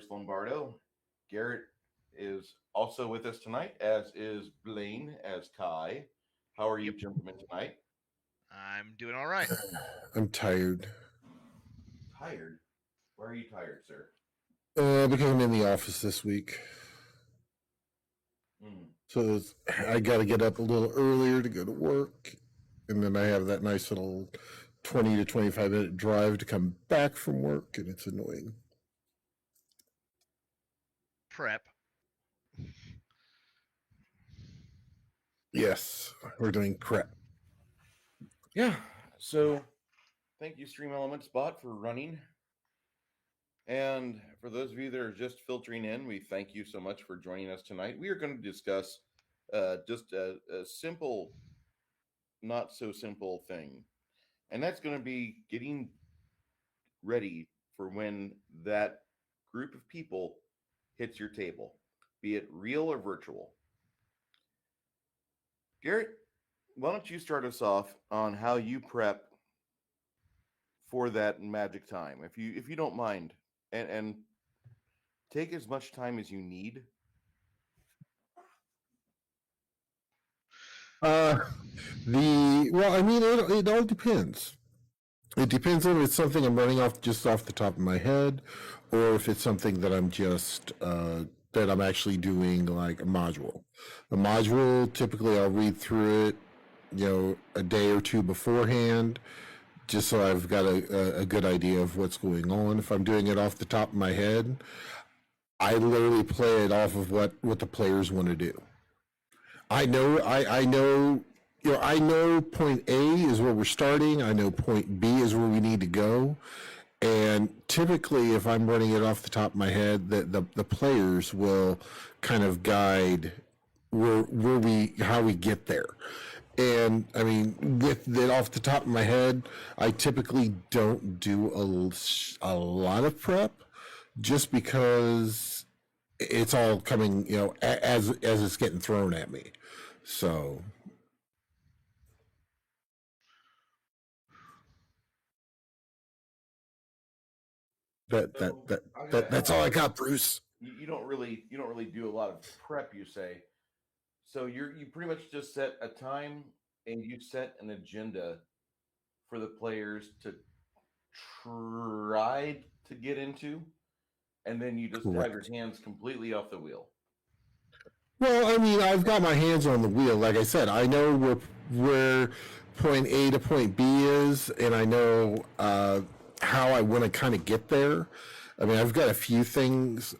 Lombardo. Garrett is also with us tonight, as is Blaine as Kai. How are you, Yep, gentlemen, tonight? I'm doing all right. I'm tired Tired? Why are you tired, sir? because I'm in the office this week. Hmm. So I got to get up a little earlier to go to work. And then I have that nice little 20 to 25-minute drive to come back from work, and it's annoying. Prep. Yes, we're doing prep. Yeah. So, thank you, Stream Elements Bot, for running. And for those of you that are just filtering in, we thank you so much for joining us tonight. We are going to discuss just a simple, not so simple thing, and that's going to be getting ready for when that group of people hits your table, be it real or virtual. Garrett, why don't you start us off on how you prep for that magic time, if you don't mind, and take as much time as you need. Uh, I mean, it all depends. It depends on if it's something I'm running off just off the top of my head, or if it's something that I'm just that I'm actually doing like a module. A module, typically I'll read through it, a day or two beforehand, just so I've got a good idea of what's going on. If I'm doing it off the top of my head, I literally play it off of what the players want to do. I know, I know, I know point A is where we're starting. I know point B is where we need to go. And typically, if I'm running it off the top of my head, the players will kind of guide how we get there. And I mean, with it off the top of my head, I typically don't do a lot of prep, just because it's all coming, as it's getting thrown at me. So So I gotta that's ask, all I got, Bruce. you don't really do a lot of prep, you say. So you pretty much just set a time and you set an agenda for the players to try to get into, and then you just have your Correct. hands completely off the wheel. Well, I mean, I've got my hands on the wheel. Like I said, I know where point A to point B is, and I know how I want to kind of get there. I mean, I've got a few things,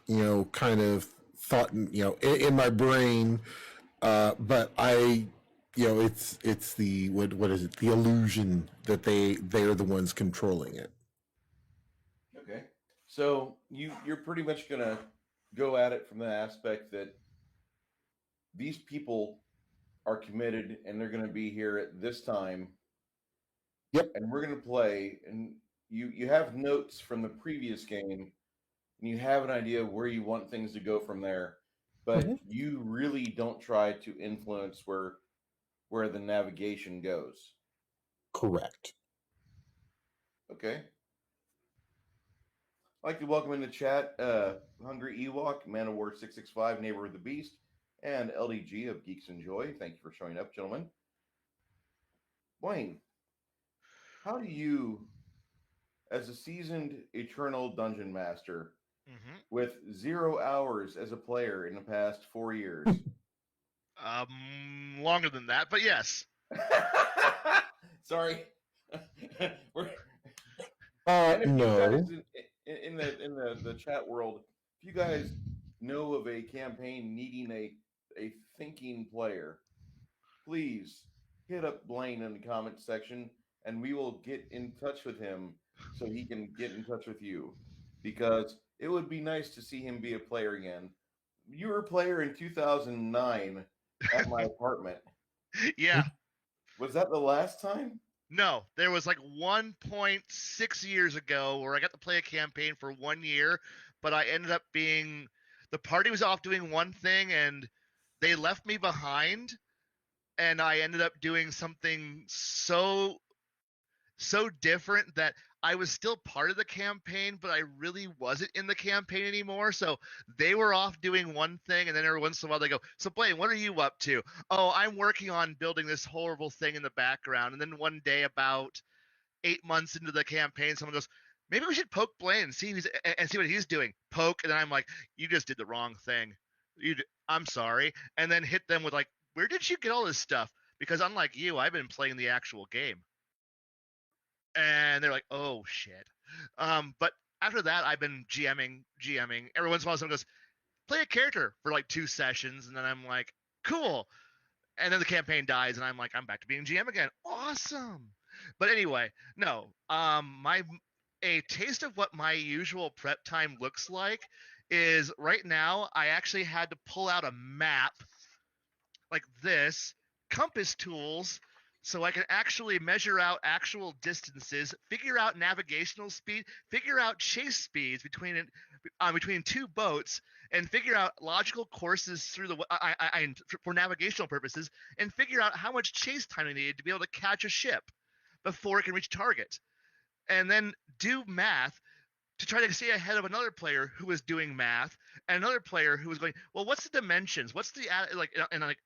kind of thought, in my brain, but it's the what is it? The illusion that they are the ones controlling it. Okay. So you're pretty much gonna go at it from the aspect that these people are committed and they're gonna be here at this time, Yep. and we're gonna play, and you have notes from the previous game, and you have an idea of where you want things to go from there, but Mm-hmm. you really don't try to influence where the navigation goes. Correct. Okay. I'd like to welcome in the chat Hungry Ewok, Man of War 665, Neighbor of the Beast, and LDG of Geeks Enjoy. Thank you for showing up, gentlemen. Wayne, how do you, as a seasoned Eternal Dungeon Master, hmm with 0 hours as a player in the past 4 years? Longer than that, but yes. Sorry. We're, and if you guys No. in the chat world, if you guys know of a campaign needing a thinking player, please hit up Blaine in the comment section, and we will get in touch with him so he can get in touch with you, because it would be nice to see him be a player again. You were a player in 2009 at my apartment. Yeah. Was that the last time? No, there was like 1.6 years ago where I got to play a campaign for 1 year, but I ended up being the party was off doing one thing and they left me behind, and I ended up doing something so different that I was still part of the campaign, but I really wasn't in the campaign anymore. So they were off doing one thing, and then every once in a while they go, "So Blaine, what are you up to?" "Oh, I'm working on building this horrible thing in the background." And then one day, about 8 months into the campaign, someone goes, "Maybe we should poke Blaine and see what he's doing." Poke, and then I'm like, "You just did the wrong thing. I'm sorry." And then hit them with like, "Where did you get all this stuff?" Because unlike you, I've been playing the actual game. And they're like, "Oh shit." But after that, I've been GMing. Every once in a while, someone goes, "Play a character for like 2 sessions," and then I'm like, "Cool." And then the campaign dies, and I'm like, "I'm back to being GM again. Awesome." But anyway, no. My a taste of what my usual prep time looks like is right now. I actually had to pull out a map like this, compass tools, so I can actually measure out actual distances, figure out navigational speed, figure out chase speeds between two boats, and figure out logical courses through for navigational purposes, and figure out how much chase time I needed to be able to catch a ship before it can reach target, and then do math to try to stay ahead of another player who was doing math, and another player who was going, "Well, what's the dimensions? What's the like?" And like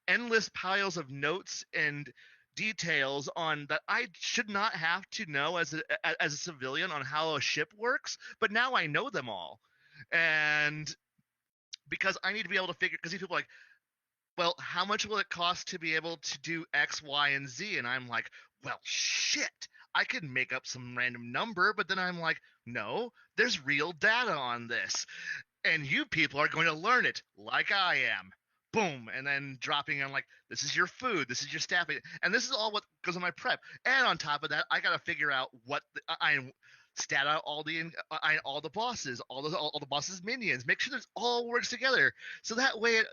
endless piles of notes and details on that I should not have to know as a civilian on how a ship works, but now I know them all. And because I need to be able to figure, because these people are like, "Well, how much will it cost to be able to do X, Y, and Z?" And I'm like, "Well, shit. I could make up some random number," but then I'm like, "No, there's real data on this. And you people are going to learn it like I am." Boom, and then dropping in like, "This is your food, this is your staffing," and this is all what goes on my prep. And on top of that, I got to figure out what I stat out all the bosses, all the bosses' minions, make sure this all works together. So that way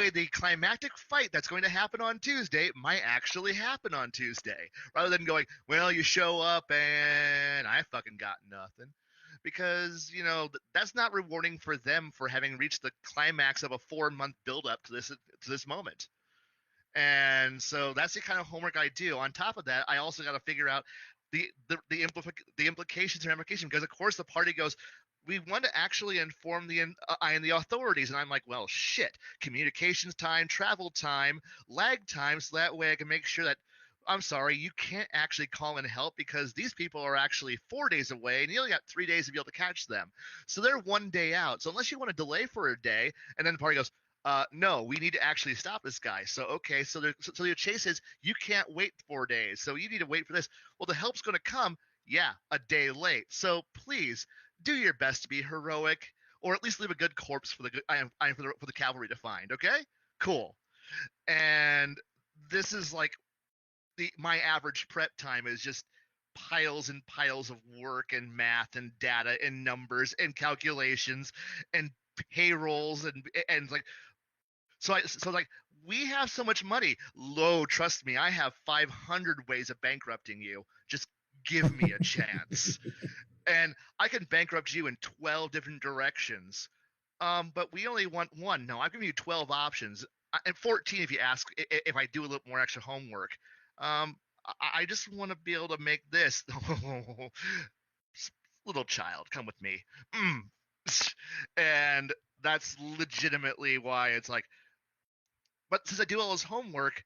the climactic fight that's going to happen on Tuesday might actually happen on Tuesday, rather than going, "Well, you show up and I fucking got nothing." Because that's not rewarding for them for having reached the climax of a 4-month build-up to this moment. And so that's the kind of homework I do. On top of that, I also got to figure out the implications and ramifications, because of course the party goes, "We want to actually inform the authorities," and I'm like, "Well, shit, communications time, travel time, lag time, so that way I can make sure that, I'm sorry, you can't actually call in help because these people are actually 4 days away and you only got 3 days to be able to catch them. So they're 1 day out. So unless you want to delay for a day," and then the party goes, "No, we need to actually stop this guy." So, okay, so your chase is, "You can't wait 4 days. So you need to wait for this." Well, the help's going to come, yeah, a day late. So please do your best to be heroic, or at least leave a good corpse for the cavalry to find. Okay, cool. And this is like, my average prep time is just piles and piles of work and math and data and numbers and calculations and payrolls and like, so like, "We have so much money." Low, trust me, I have 500 ways of bankrupting you. Just give me a chance. And I can bankrupt you in 12 different directions. But we only want one. No, I've given you 12 options, and 14 if you ask, if I do a little more extra homework. I just want to be able to make this. Little child, come with me. Mm. And that's legitimately why it's like, but since I do all this homework,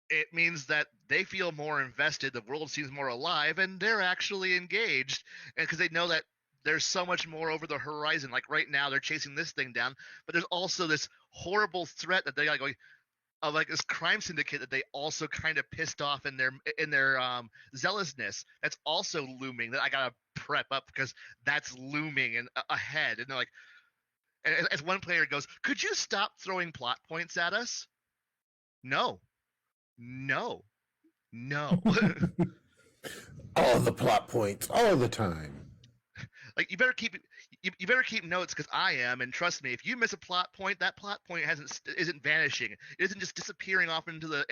it means that they feel more invested, the world seems more alive, and they're actually engaged. And because they know that there's so much more over the horizon. Like right now, they're chasing this thing down, but there's also this horrible threat that they got going, of like this crime syndicate that they also kind of pissed off in their zealousness. That's also looming, that I gotta prep up because that's looming and ahead. And they're like, and as one player goes, "Could you stop throwing plot points at us?" No, no, no. All the plot points, all the time. Like, you better keep notes, because I am, and trust me, if you miss a plot point, that plot point isn't vanishing. It isn't just disappearing off into the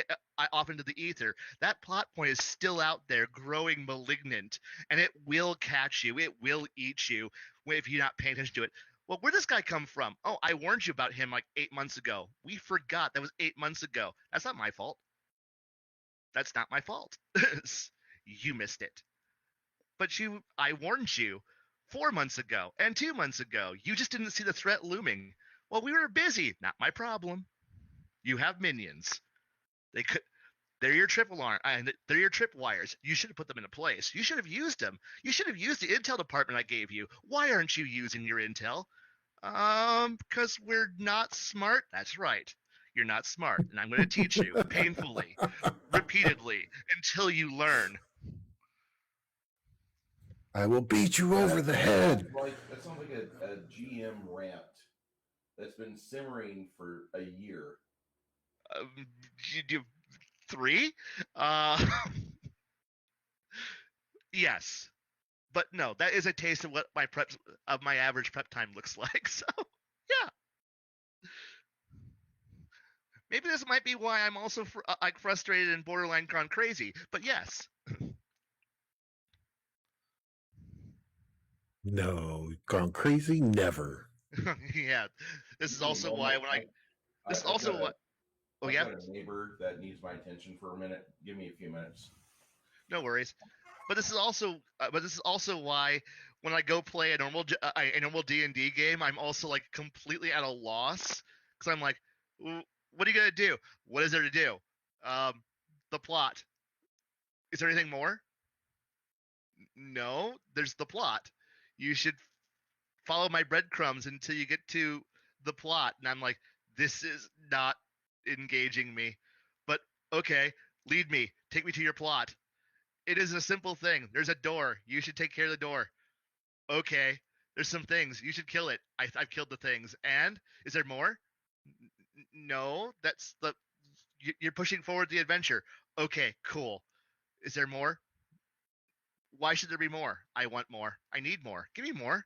ether. That plot point is still out there, growing malignant, and it will catch you. It will eat you if you're not paying attention to it. "Well, where'd this guy come from?" "Oh, I warned you about him like 8 months ago." We forgot that was 8 months ago. That's not my fault. That's not my fault. You missed it. But I warned you 4 months ago and 2 months ago. You just didn't see the threat looming. Well, we were busy. Not my problem. You have minions. They could. They're your trip alarm. They're your trip wires. You should have put them into place. You should have used them. You should have used the intel department I gave you. Why aren't you using your intel? Because we're not smart. That's right. You're not smart, and I'm going to teach you painfully, repeatedly, until you learn. I will beat you over the head. That sounds like a GM rant that's been simmering for a year. You do 3? Yes, but no, that is a taste of what my average prep time looks like. So yeah, maybe this might be why I'm also frustrated and borderline gone crazy. But yes. No, gone crazy? Never. Yeah, this is also why when I. This is also what. Oh yeah. I've got a neighbor that needs my attention for a minute. Give me a few minutes. No worries. But this is also why when I go play a normal D&D game, I'm also like completely at a loss because I'm like, what are you gonna do? What is there to do? The plot. Is there anything more? No, there's the plot. You should follow my breadcrumbs until you get to the plot. And I'm like, this is not engaging me. But okay, lead me. Take me to your plot. It is a simple thing. There's a door. You should take care of the door. Okay. There's some things. You should kill it. I've killed the things. And is there more? No, that's you're pushing forward the adventure. Okay, cool. Is there more? Why should there be more? I want more. I need more. Give me more.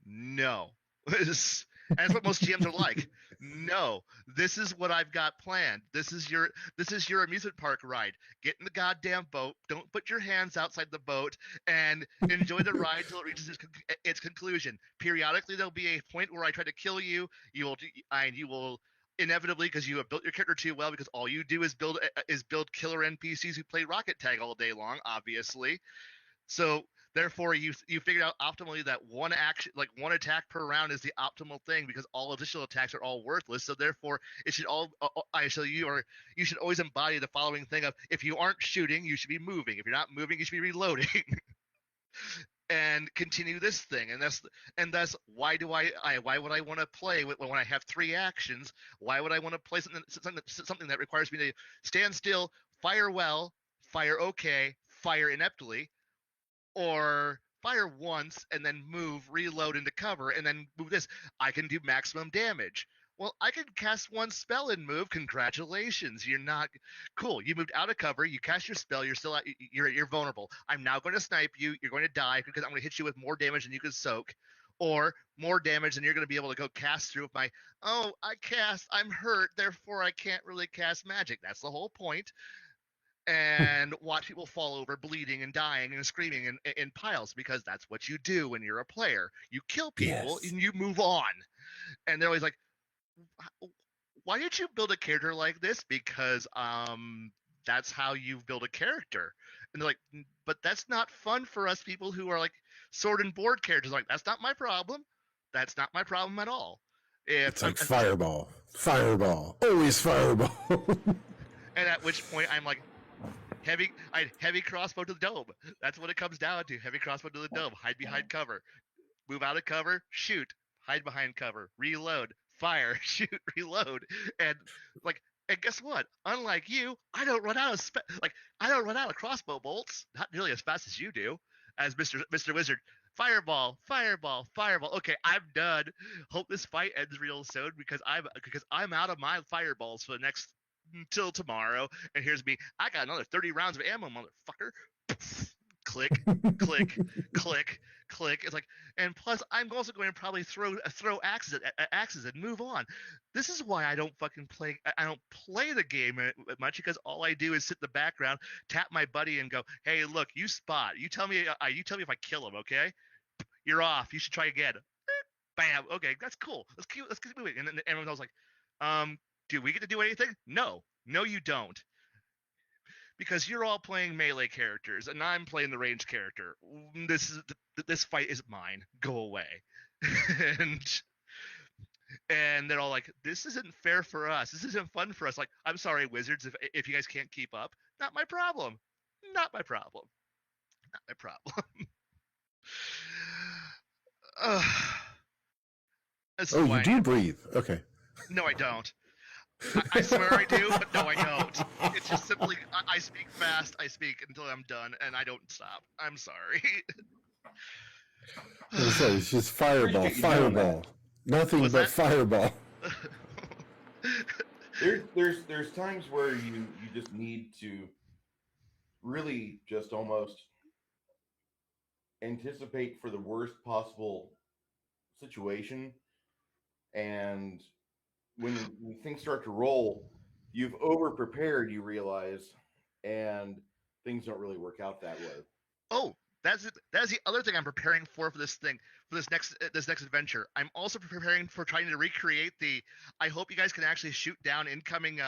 No. And that's what most GMs are like. No, this is what I've got planned. This is your amusement park ride. Get in the goddamn boat. Don't put your hands outside the boat and enjoy the ride till it reaches its conclusion. Periodically, there'll be a point where I try to kill you. You will inevitably, because you have built your character too well, because all you do is build killer NPCs who play rocket tag all day long, obviously. So therefore, you figured out optimally that one attack per round is the optimal thing because all additional attacks are all worthless. So therefore, it should you should always embody the following thing of if you aren't shooting, you should be moving. If you're not moving, you should be reloading. And continue this thing, and that's why would I want to play when I have 3 actions? Why would I want to play something that requires me to stand still, fire well, fire okay, fire ineptly, or fire once and then move, reload into cover, and then move this? I can do maximum damage. Well, I can cast one spell and move. Congratulations, you're not cool. You moved out of cover. You cast your spell. You're still you're vulnerable. I'm now going to snipe you. You're going to die because I'm going to hit you with more damage than you can soak, or more damage than you're going to be able to go cast through with my. Oh, I'm hurt. Therefore, I can't really cast magic. That's the whole point. And watch people fall over bleeding and dying and screaming in piles because that's what you do when you're a player. You kill people and you move on. And they're always like, why did you build a character like this? Because that's how you build a character. And they're like, but that's not fun for us people who are like sword and board characters. Like, that's not my problem. That's not my problem at all. It's like fireball, always fireball. And at which point I'm like, heavy crossbow to the dome. That's what it comes down to. Heavy crossbow to the dome. Hide behind cover. Move out of cover. Shoot. Hide behind cover. Reload. Fire. Shoot. Reload. And guess what? Unlike you, I don't run out of crossbow bolts. Not nearly as fast as you do. As Mr. Wizard. Fireball. Okay, I'm done. Hope this fight ends real soon because I'm out of my fireballs for the next until tomorrow, and here's me. I got another 30 rounds of ammo, motherfucker. Click, click, click, click. It's like, and plus, I'm also going to probably throw axes and move on. This is why I don't fucking play. I don't play the game much because all I do is sit in the background, tap my buddy, and go, "Hey, look, you spot. You tell me if I kill him, okay? You're off. You should try again." Bam. Okay, that's cool. Let's keep moving. And then everyone was like, do we get to do anything? No, you don't. because you're all playing melee characters and I'm playing the range character. This fight is mine. Go away. and and they're all like, this isn't fair for us. This isn't fun for us. Like, I'm sorry, wizards, if you guys can't keep up, not my problem. Not my problem. Not my problem. This is Oh, why you do breathe. Okay. No, I don't. I swear I do, but no, I don't. It's just simply I speak fast. I speak until I'm done, and I don't stop. I'm sorry. Like I said, it's just fireball, Appreciate you doing that. fireball. Nothing What's but that? fireball. There's times where you just need to really just almost anticipate for the worst possible situation, and when things start to roll, you've over prepared, you realize, and things don't really work out that way. Oh, that's it. That is the other thing I'm preparing for this thing, for this next adventure. I'm also preparing for trying to recreate the. I hope you guys can actually shoot down incoming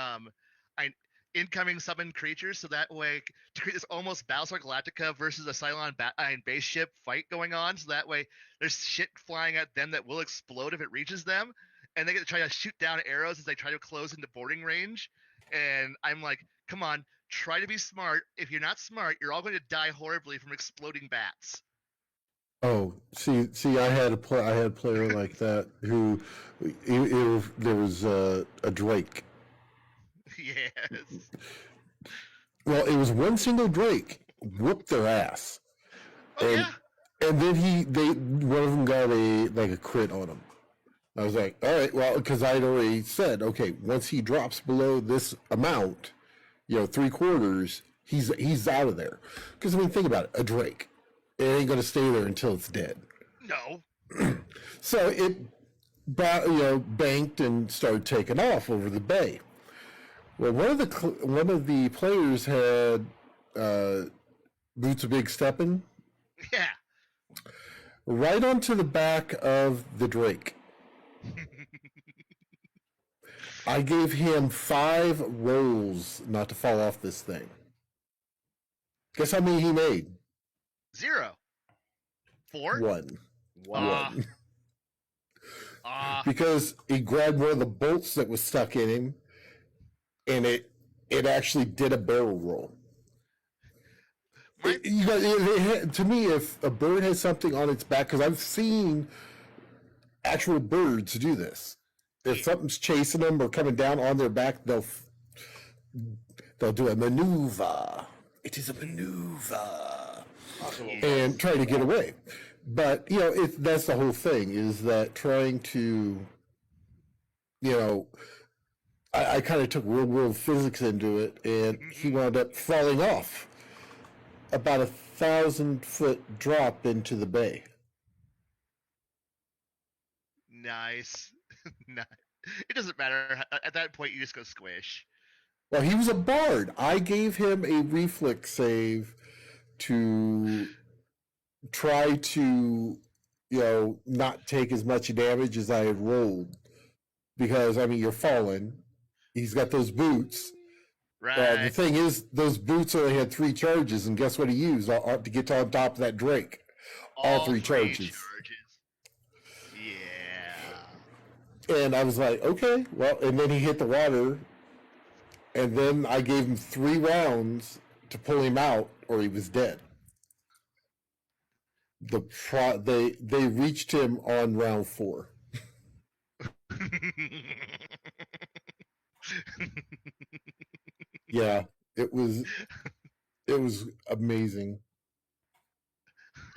summoned creatures, so that way to create this almost Battlestar Galactica versus a Cylon base ship fight going on. So that way there's shit flying at them that will explode if it reaches them, and they get to try to shoot down arrows as they try to close into boarding range. And I'm like, come on, try to be smart. If you're not smart, you're all going to die horribly from exploding bats. Oh, see, I had a player like that who there was a Drake. Yes. Well, it was one single Drake whooped their ass, Oh and yeah. and then one of them got a crit on him. I was like, all right, well, because I'd already said, okay, once he drops below this amount, 3/4, he's out of there. Because I mean, think about it, a Drake, it ain't gonna stay there until it's dead. No. So it, banked and started taking off over the bay. Well, one of the players had boots of big stepping Yeah. right onto the back of the Drake. I gave him 5 rolls not to fall off this thing. Guess how many he made? 0. 4. 1. Ah. One. Because he grabbed one of the bolts that was stuck in him, and it actually did a barrel roll. To me, if a bird has something on its back, because I've seen actual birds do this. If something's chasing them or coming down on their back, they'll do a maneuver. It is a maneuver, and try to get away. But that's the whole thing, is that trying to, I kind of took real world physics into it, and he wound up falling off about 1,000-foot drop into the bay. Nice. Nice. It doesn't matter. At that point, you just go squish. Well, he was a bard. I gave him a reflex save to try to, not take as much damage as I had rolled. Because, I mean, you're falling. He's got those boots. Right. The thing is, those boots only had 3 charges, and guess what he used to get on top of that Drake? All 3 charges. Yeah. And I was like, okay, well, and then he hit the water, and then I gave him 3 rounds to pull him out, or he was dead. They reached him on round 4. Yeah, it was amazing.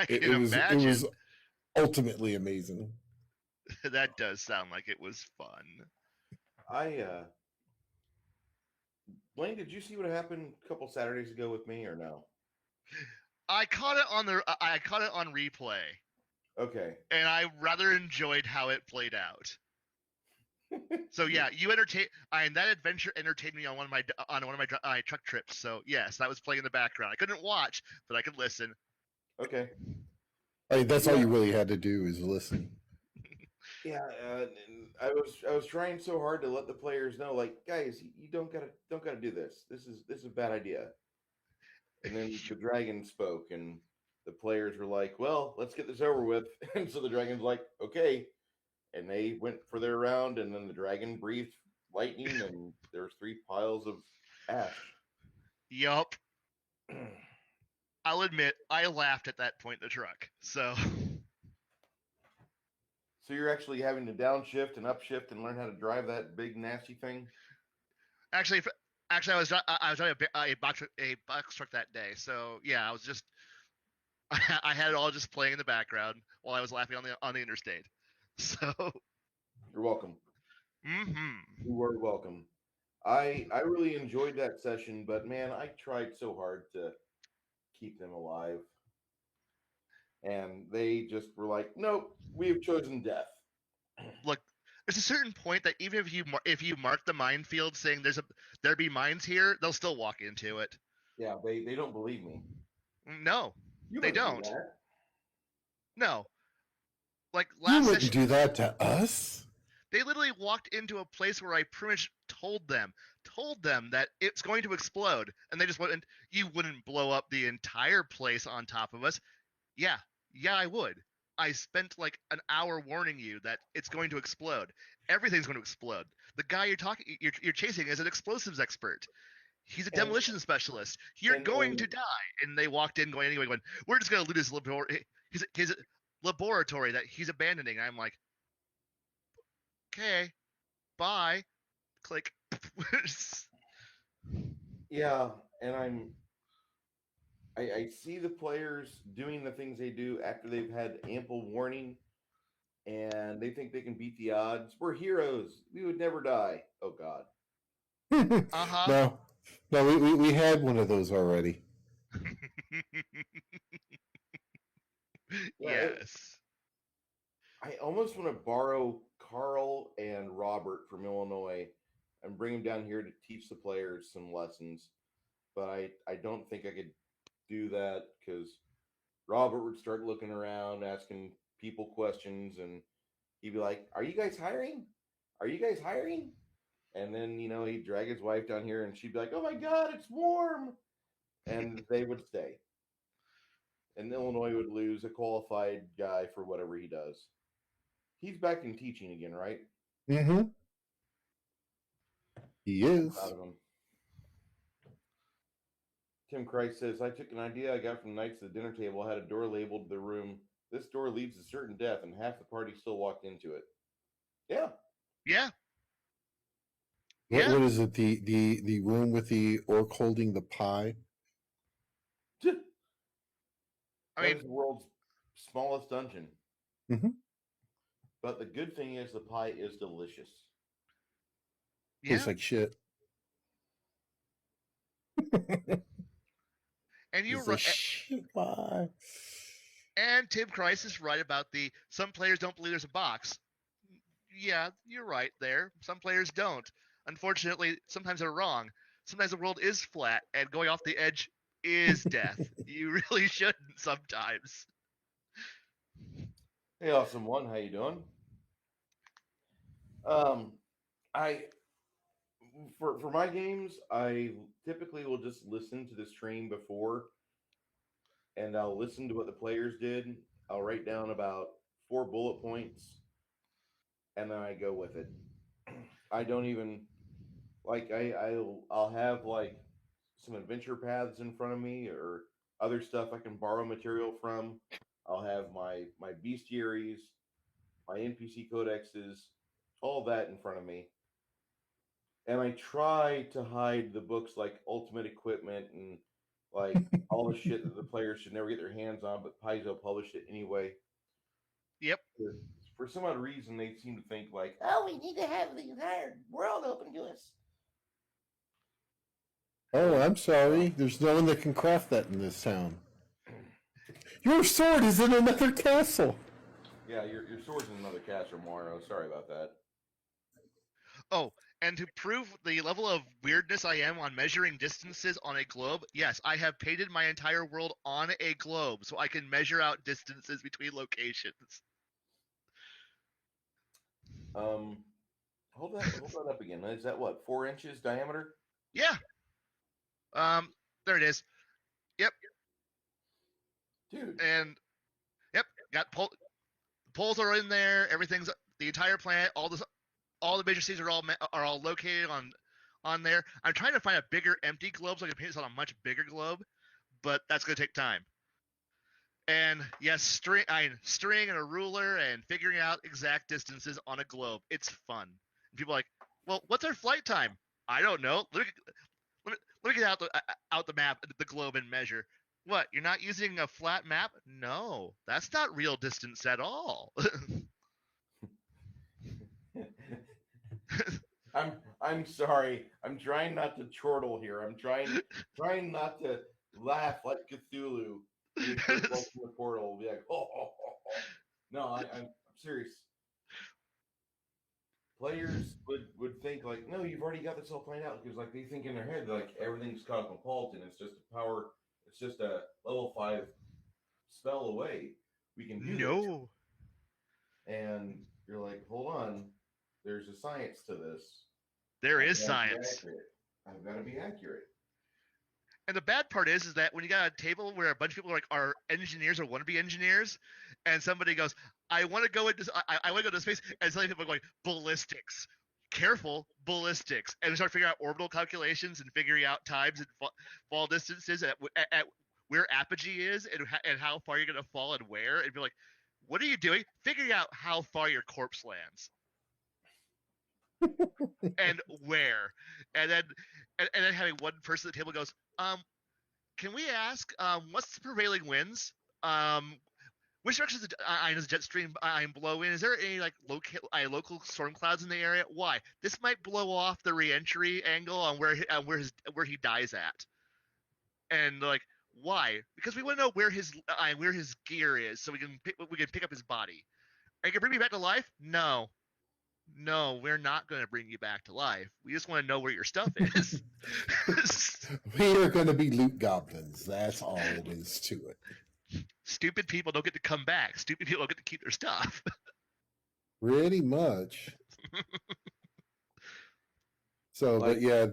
I can It imagine. was ultimately amazing. That does sound like it was fun. Blaine, did you see what happened a couple Saturdays ago with me, or no? I caught it on replay. Okay. And I rather enjoyed how it played out. So yeah, that adventure entertained me on one of my truck trips. So yes, that was playing in the background. I couldn't watch, but I could listen. Okay. I mean, that's all you really had to do is listen. Yeah, I was trying so hard to let the players know, like, guys, you don't gotta do this. This is a bad idea. And then the dragon spoke, and the players were like, "Well, let's get this over with." And so the dragon's like, "Okay," and they went for their round, and then the dragon breathed lightning, and there's 3 piles of ash. Yup. I'll admit, I laughed at that point in the truck. So So you're actually having to downshift and upshift and learn how to drive that big nasty thing. actually, I was driving a box truck that day. So yeah, I was just I had it all just playing in the background while I was laughing on the interstate. So You're welcome. mm-hmm. You were welcome. I really enjoyed that session, but man, I tried so hard to keep them alive, and they just were like, "Nope, we have chosen death." Look, there's a certain point that even if you mark the minefield saying there be mines here, they'll still walk into it. Yeah, they don't believe me. No, You they wouldn't do don't. that. No, like You last wouldn't session, do that to us. they literally walked into a place where I pretty much told them that it's going to explode, and they just went. And you wouldn't blow up the entire place on top of us. Yeah, I would. I spent like an hour warning you that it's going to explode. Everything's going to explode. The guy you're chasing is an explosives expert. He's a demolition specialist. You're going to die. And they walked in going anyway, going, we're just going to loot his laboratory that he's abandoning. And I'm like, okay, bye. Click. Yeah, and I see the players doing the things they do after they've had ample warning, and they think they can beat the odds. We're heroes. We would never die. Oh God. Uh-huh. No, we had one of those already. Yes. I almost want to borrow Carl and Robert from Illinois and bring them down here to teach the players some lessons, but I don't think I could do that because Robert would start looking around, asking people questions, and he'd be like, "Are you guys hiring? Are you guys hiring?" And then he'd drag his wife down here, and she'd be like, "Oh my God, it's warm," and they would stay. And Illinois would lose a qualified guy for whatever he does. He's back in teaching again, right? Mm-hmm. He is. Proud of him. Tim Christ says, I took an idea I got from Knights at the dinner table, had a door labeled the room. This door leads to certain death, and half the party still walked into it. Yeah. Yeah. What is it? The room with the orc holding the pie? I mean, that is the world's smallest dungeon. Mm-hmm. But the good thing is the pie is delicious. Tastes like shit. And you're right. Shit pie. And Tim Christ is right about some players don't believe there's a box. Yeah, you're right there. Some players don't. Unfortunately, sometimes they're wrong. Sometimes the world is flat, and going off the edge is death. You really shouldn't sometimes. Hey, awesome one, how you doing? For my games, I typically will just listen to the stream before, and I'll listen to what the players did. I'll write down about 4 bullet points, and then I go with it. I don't even I'll have like some adventure paths in front of me or other stuff I can borrow material from. I'll have my bestiaries, my NPC codexes, all that in front of me. And I try to hide the books like Ultimate Equipment and like all the shit that the players should never get their hands on, but Paizo published it anyway. Yep. For some odd reason, they seem to think like, oh, we need to have the entire world open to us. Oh, I'm sorry. There's no one that can craft that in this town. Your sword is in another castle. Yeah, your sword's in another castle, Moro. Sorry about that. Oh, and to prove the level of weirdness I am on measuring distances on a globe, yes, I have painted my entire world on a globe so I can measure out distances between locations. Hold that up again. Is that what, 4 inches diameter? Yeah. There it is. Yep. Dude. And yep, got poles are in there. Everything's the entire planet. All the major cities are all located on there. I'm trying to find a bigger empty globe so I can paint this on a much bigger globe, but that's gonna take time. And yes, string and a ruler and figuring out exact distances on a globe. It's fun. And people are like, well, what's our flight time? I don't know. Let me get out the map, the globe, and measure. What? You're not using a flat map? No, that's not real distance at all. I'm sorry. I'm trying not to chortle here. I'm trying not to laugh like Cthulhu. When he first walks in the portal, be like, oh. No, I'm serious. Players would think like, no, you've already got this all planned out, because like they think in their head like everything's cosmopolitan. It's just a power. It's just a level 5 spell away. We can do No. this. And you're like, hold on. There's a science to this. There I've is gotta be science. accurate. I've got to be accurate. And the bad part is that when you got a table where a bunch of people are engineers or want to be engineers, and somebody goes, "I want to go into I want to go to space," and suddenly people are going ballistics. Careful, ballistics, and we start figuring out orbital calculations and figuring out times and fall distances at where apogee is and how far you're going to fall and where, and be like, "What are you doing?" Figuring out how far your corpse lands. And where, and then having one person at the table goes, can we ask, what's the prevailing winds? Which direction does the jet stream blow in? Is there any like local storm clouds in the area? Why? This might blow off the reentry angle on where he dies at. And like, why? Because we want to know where his gear is, so we can pick up his body. Are you gonna bring me back to life? No, we're not going to bring you back to life. We just want to know where your stuff is. We are going to be loot goblins. That's all it is to it. Stupid people don't get to come back. Stupid people don't get to keep their stuff. Pretty much. So, but yeah,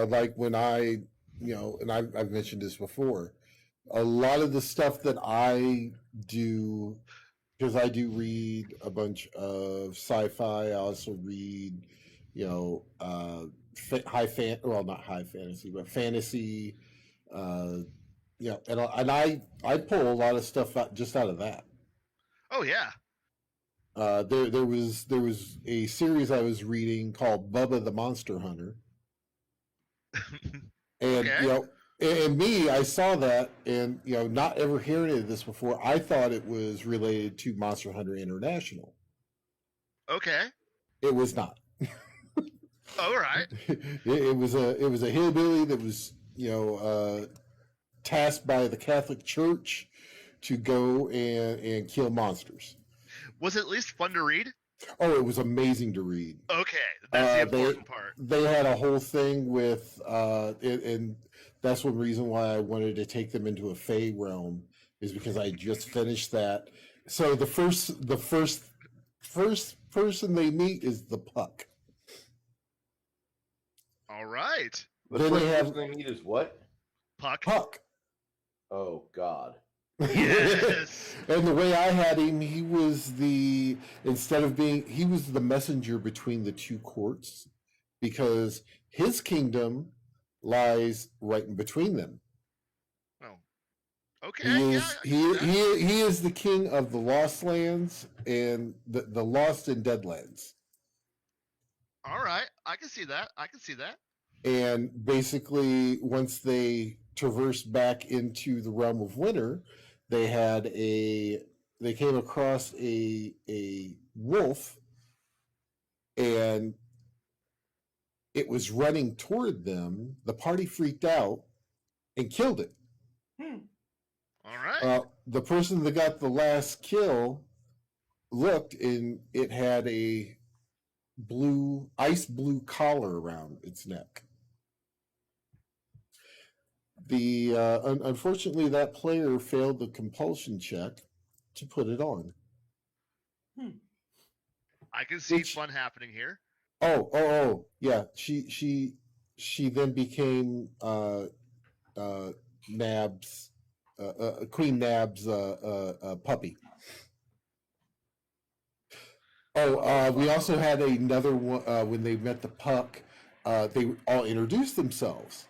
like when I, and I've mentioned this before, a lot of the stuff that I do, because I do read a bunch of sci-fi. I also read, not high fantasy, but fantasy. And I pull a lot of stuff out of that. Oh yeah. There was a series I was reading called Bubba the Monster Hunter, and Okay. And me, I saw that, and not ever hearing of this before, I thought it was related to Monster Hunter International. Okay. It was not. All right. It was a hillbilly that was tasked by the Catholic Church to go and kill monsters. Was it at least fun to read? Oh, it was amazing to read. Okay, that's the important part. They had a whole thing with and that's one reason why I wanted to take them into a Fey realm, is because I just finished that. So the first person they meet is the Puck. All right. The first person they meet is what? Puck. Oh God. Yes. And the way I had him, he was the messenger between the two courts, because his kingdom lies right in between them. Oh, okay. He is the king of the Lost Lands and the Lost and Dead Lands. All right, I can see that. And basically, once they traversed back into the realm of winter, they came across a wolf, and it was running toward them. The party freaked out and killed it. All right. The person that got the last kill looked, and it had a ice blue collar around its neck. Unfortunately, that player failed the compulsion check to put it on. I can see fun happening here. Oh, yeah. She then became Nab's Queen Nab's puppy. Oh, we also had another one when they met the Puck. They all introduced themselves,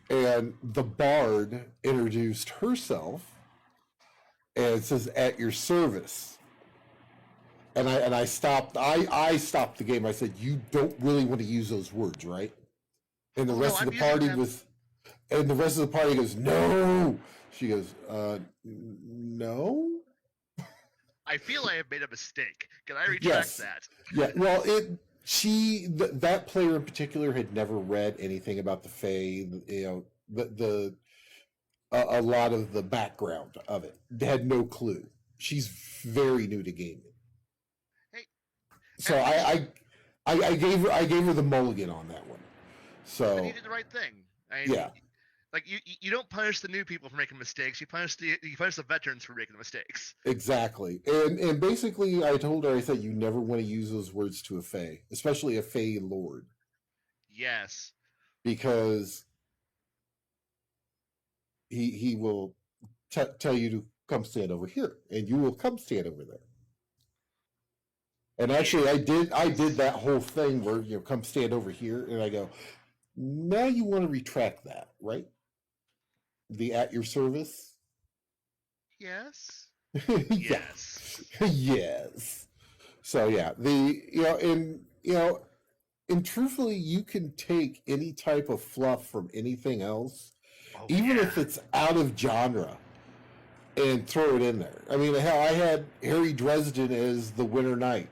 and the Bard introduced herself, and it says "at your service." And I stopped. I stopped the game. I said, "You don't really want to use those words, right?" And the Oh, no, rest of I'm the using party them. was, and the rest of the party goes, "No." She goes, "No." I feel I have made a mistake. Can I retract Yes. that? Yeah. Well, that player in particular had never read anything about the Fae. You know, a lot of the background of it. They had no clue. She's very new to gaming. Hey, So at least I gave her the mulligan on that one. then So you did the right thing. I mean, yeah, like you don't punish the new people for making mistakes. You punish the veterans for making the mistakes. exactly. And basically, I told her, I said, you never want to use those words to a Fae, especially a Fae Lord, Yes. because he will tell you to come stand over here, and you will come stand over there. And actually, I did that whole thing where come stand over here, and I go, now you want to retract that, right? The at your service. Yes. Yeah. Yes. Yes. So yeah, and truthfully, you can take any type of fluff from anything else, Oh, even yeah. if it's out of genre, and throw it in there. I mean, hell, I had Harry Dresden as the Winter Knight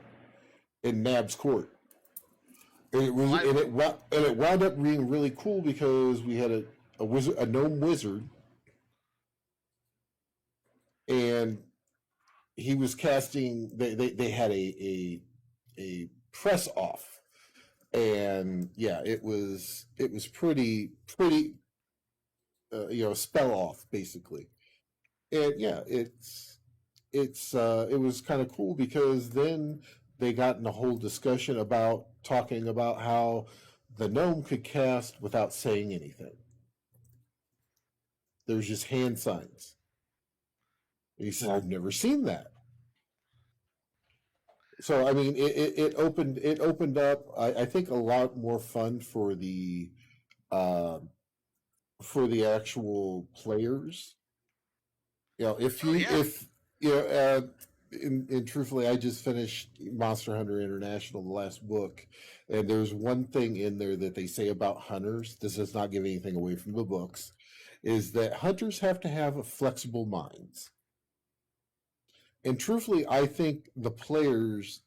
in Nab's Court. And it was, Well, and it wound up being really cool because we had a gnome wizard, and he was casting. They had a press off, and yeah, it was pretty spell off basically, and yeah, it was kind of cool because then they got in a whole discussion about talking about how the gnome could cast without saying anything. There's just hand signs. And he said, "I've never seen that." So I mean, it opened up. I think a lot more fun uh, for the actual players. If oh you yeah. if and truthfully, I just finished Monster Hunter International, the last book, and there's one thing in there that they say about hunters. This does not give anything away from the books. Is that hunters have to have flexible minds. And truthfully, I think the players,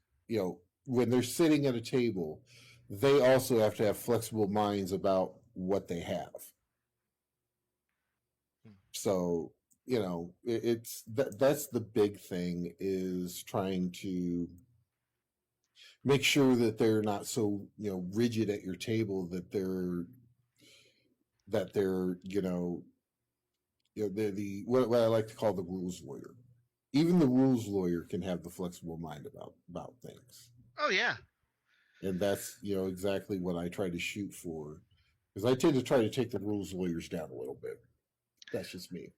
when they're sitting at a table, they also have to have flexible minds about what they have. So, it's that's the big thing, is trying to make sure that they're not so, rigid at your table, that they're the what I like to call the rules lawyer. Even the rules lawyer can have the flexible mind about things. Oh yeah. And that's exactly what I try to shoot for, because I tend to try to take the rules lawyers down a little bit. That's just me.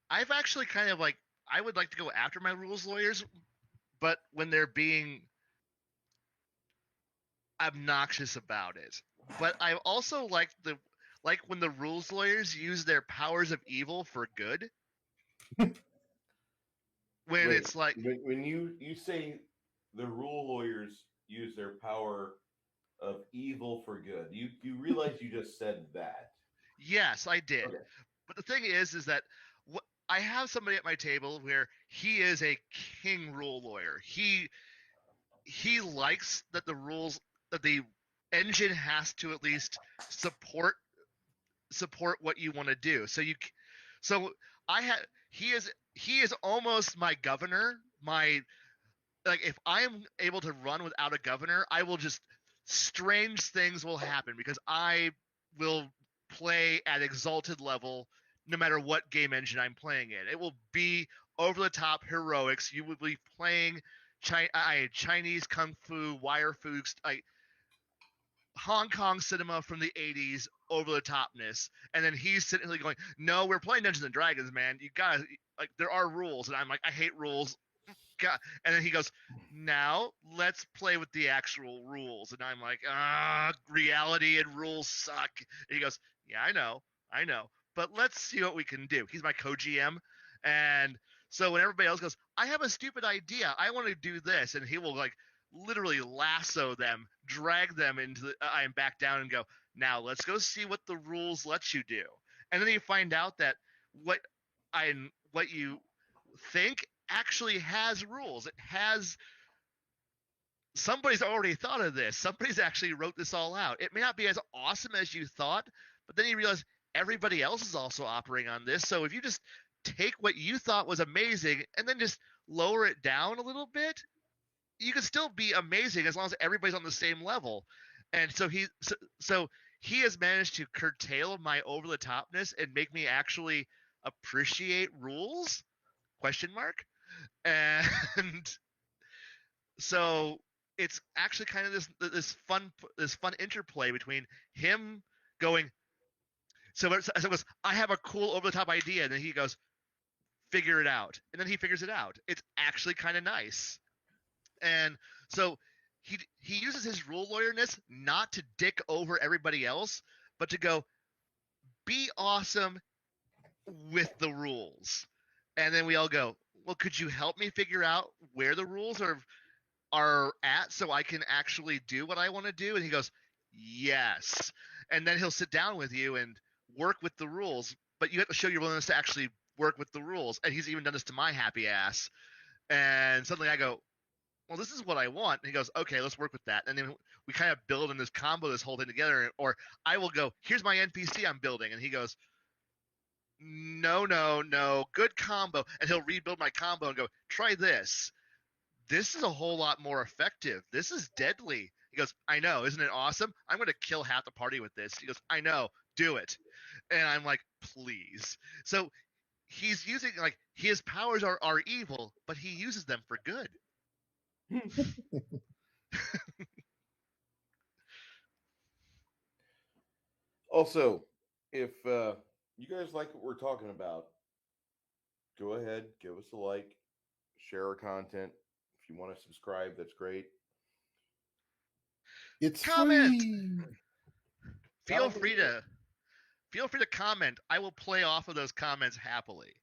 I've actually kind of I would like to go after my rules lawyers, but when they're being obnoxious about it. But I also like when the rules lawyers use their powers of evil for good. When Wait, it's like, when you say the rule lawyers use their power of evil for good, you realize you just said that. yes, I did. Okay. But the thing is that I have somebody at my table where he is a king rule lawyer. He likes that the engine has to at least support what you want to do. So I had he is almost my governor. If I am able to run without a governor, I will just strange things will happen because I will play at exalted level no matter what game engine I'm playing in. It will be over the top heroics. You will be playing Chinese kung fu, wire fu, Hong Kong cinema from the 80s over the topness, and then he's sitting there going, "No, we're playing Dungeons and Dragons, man. You gotta like there are rules," and I'm like, "I hate rules." God. And then he goes, "Now let's play with the actual rules," and I'm like, reality and rules suck." And he goes, "Yeah, I know, but let's see what we can do." He's my co-GM, and so when everybody else goes, "I have a stupid idea, I want to do this," and he will like literally lasso them, drag them into the I am back down and go, "Now let's go see what the rules let you do." And then you find out that what you think actually has rules. It has somebody's already thought of this. Somebody's actually wrote this all out. It may not be as awesome as you thought, but then you realize everybody else is also operating on this. So if you just take what you thought was amazing and then just lower it down a little bit, you can still be amazing as long as everybody's on the same level. And so he has managed to curtail my over the topness and make me actually appreciate rules? Question mark. And so it's actually kind of this fun interplay between him going, so it goes, "I have a cool over the top idea," and then he goes, "Figure it out," and then he figures it out. It's actually kind of nice. And so he uses his rule lawyerness not to dick over everybody else, but to go, "Be awesome with the rules." And then we all go, "Well, could you help me figure out where the rules are at so I can actually do what I want to do?" And he goes, "Yes." And then he'll sit down with you and work with the rules, but you have to show your willingness to actually work with the rules. And he's even done this to my happy ass. And suddenly I go, "Well, this is what I want." And he goes, "Okay, let's work with that." And then we kind of build in this combo, this whole thing together. Or I will go, "Here's my NPC I'm building." And he goes, No, good combo." And he'll rebuild my combo and go, "Try this. This is a whole lot more effective. This is deadly." He goes, "I know, isn't it awesome? I'm going to kill half the party with this." He goes, "I know, do it." And I'm like, "Please." So he's using, like, his powers are evil, but he uses them for good. Also, if you guys like what we're talking about, go ahead, give us a like, share our content. If you want to subscribe, that's great. It's Comment. free. Feel free to comment. I will play off of those comments happily.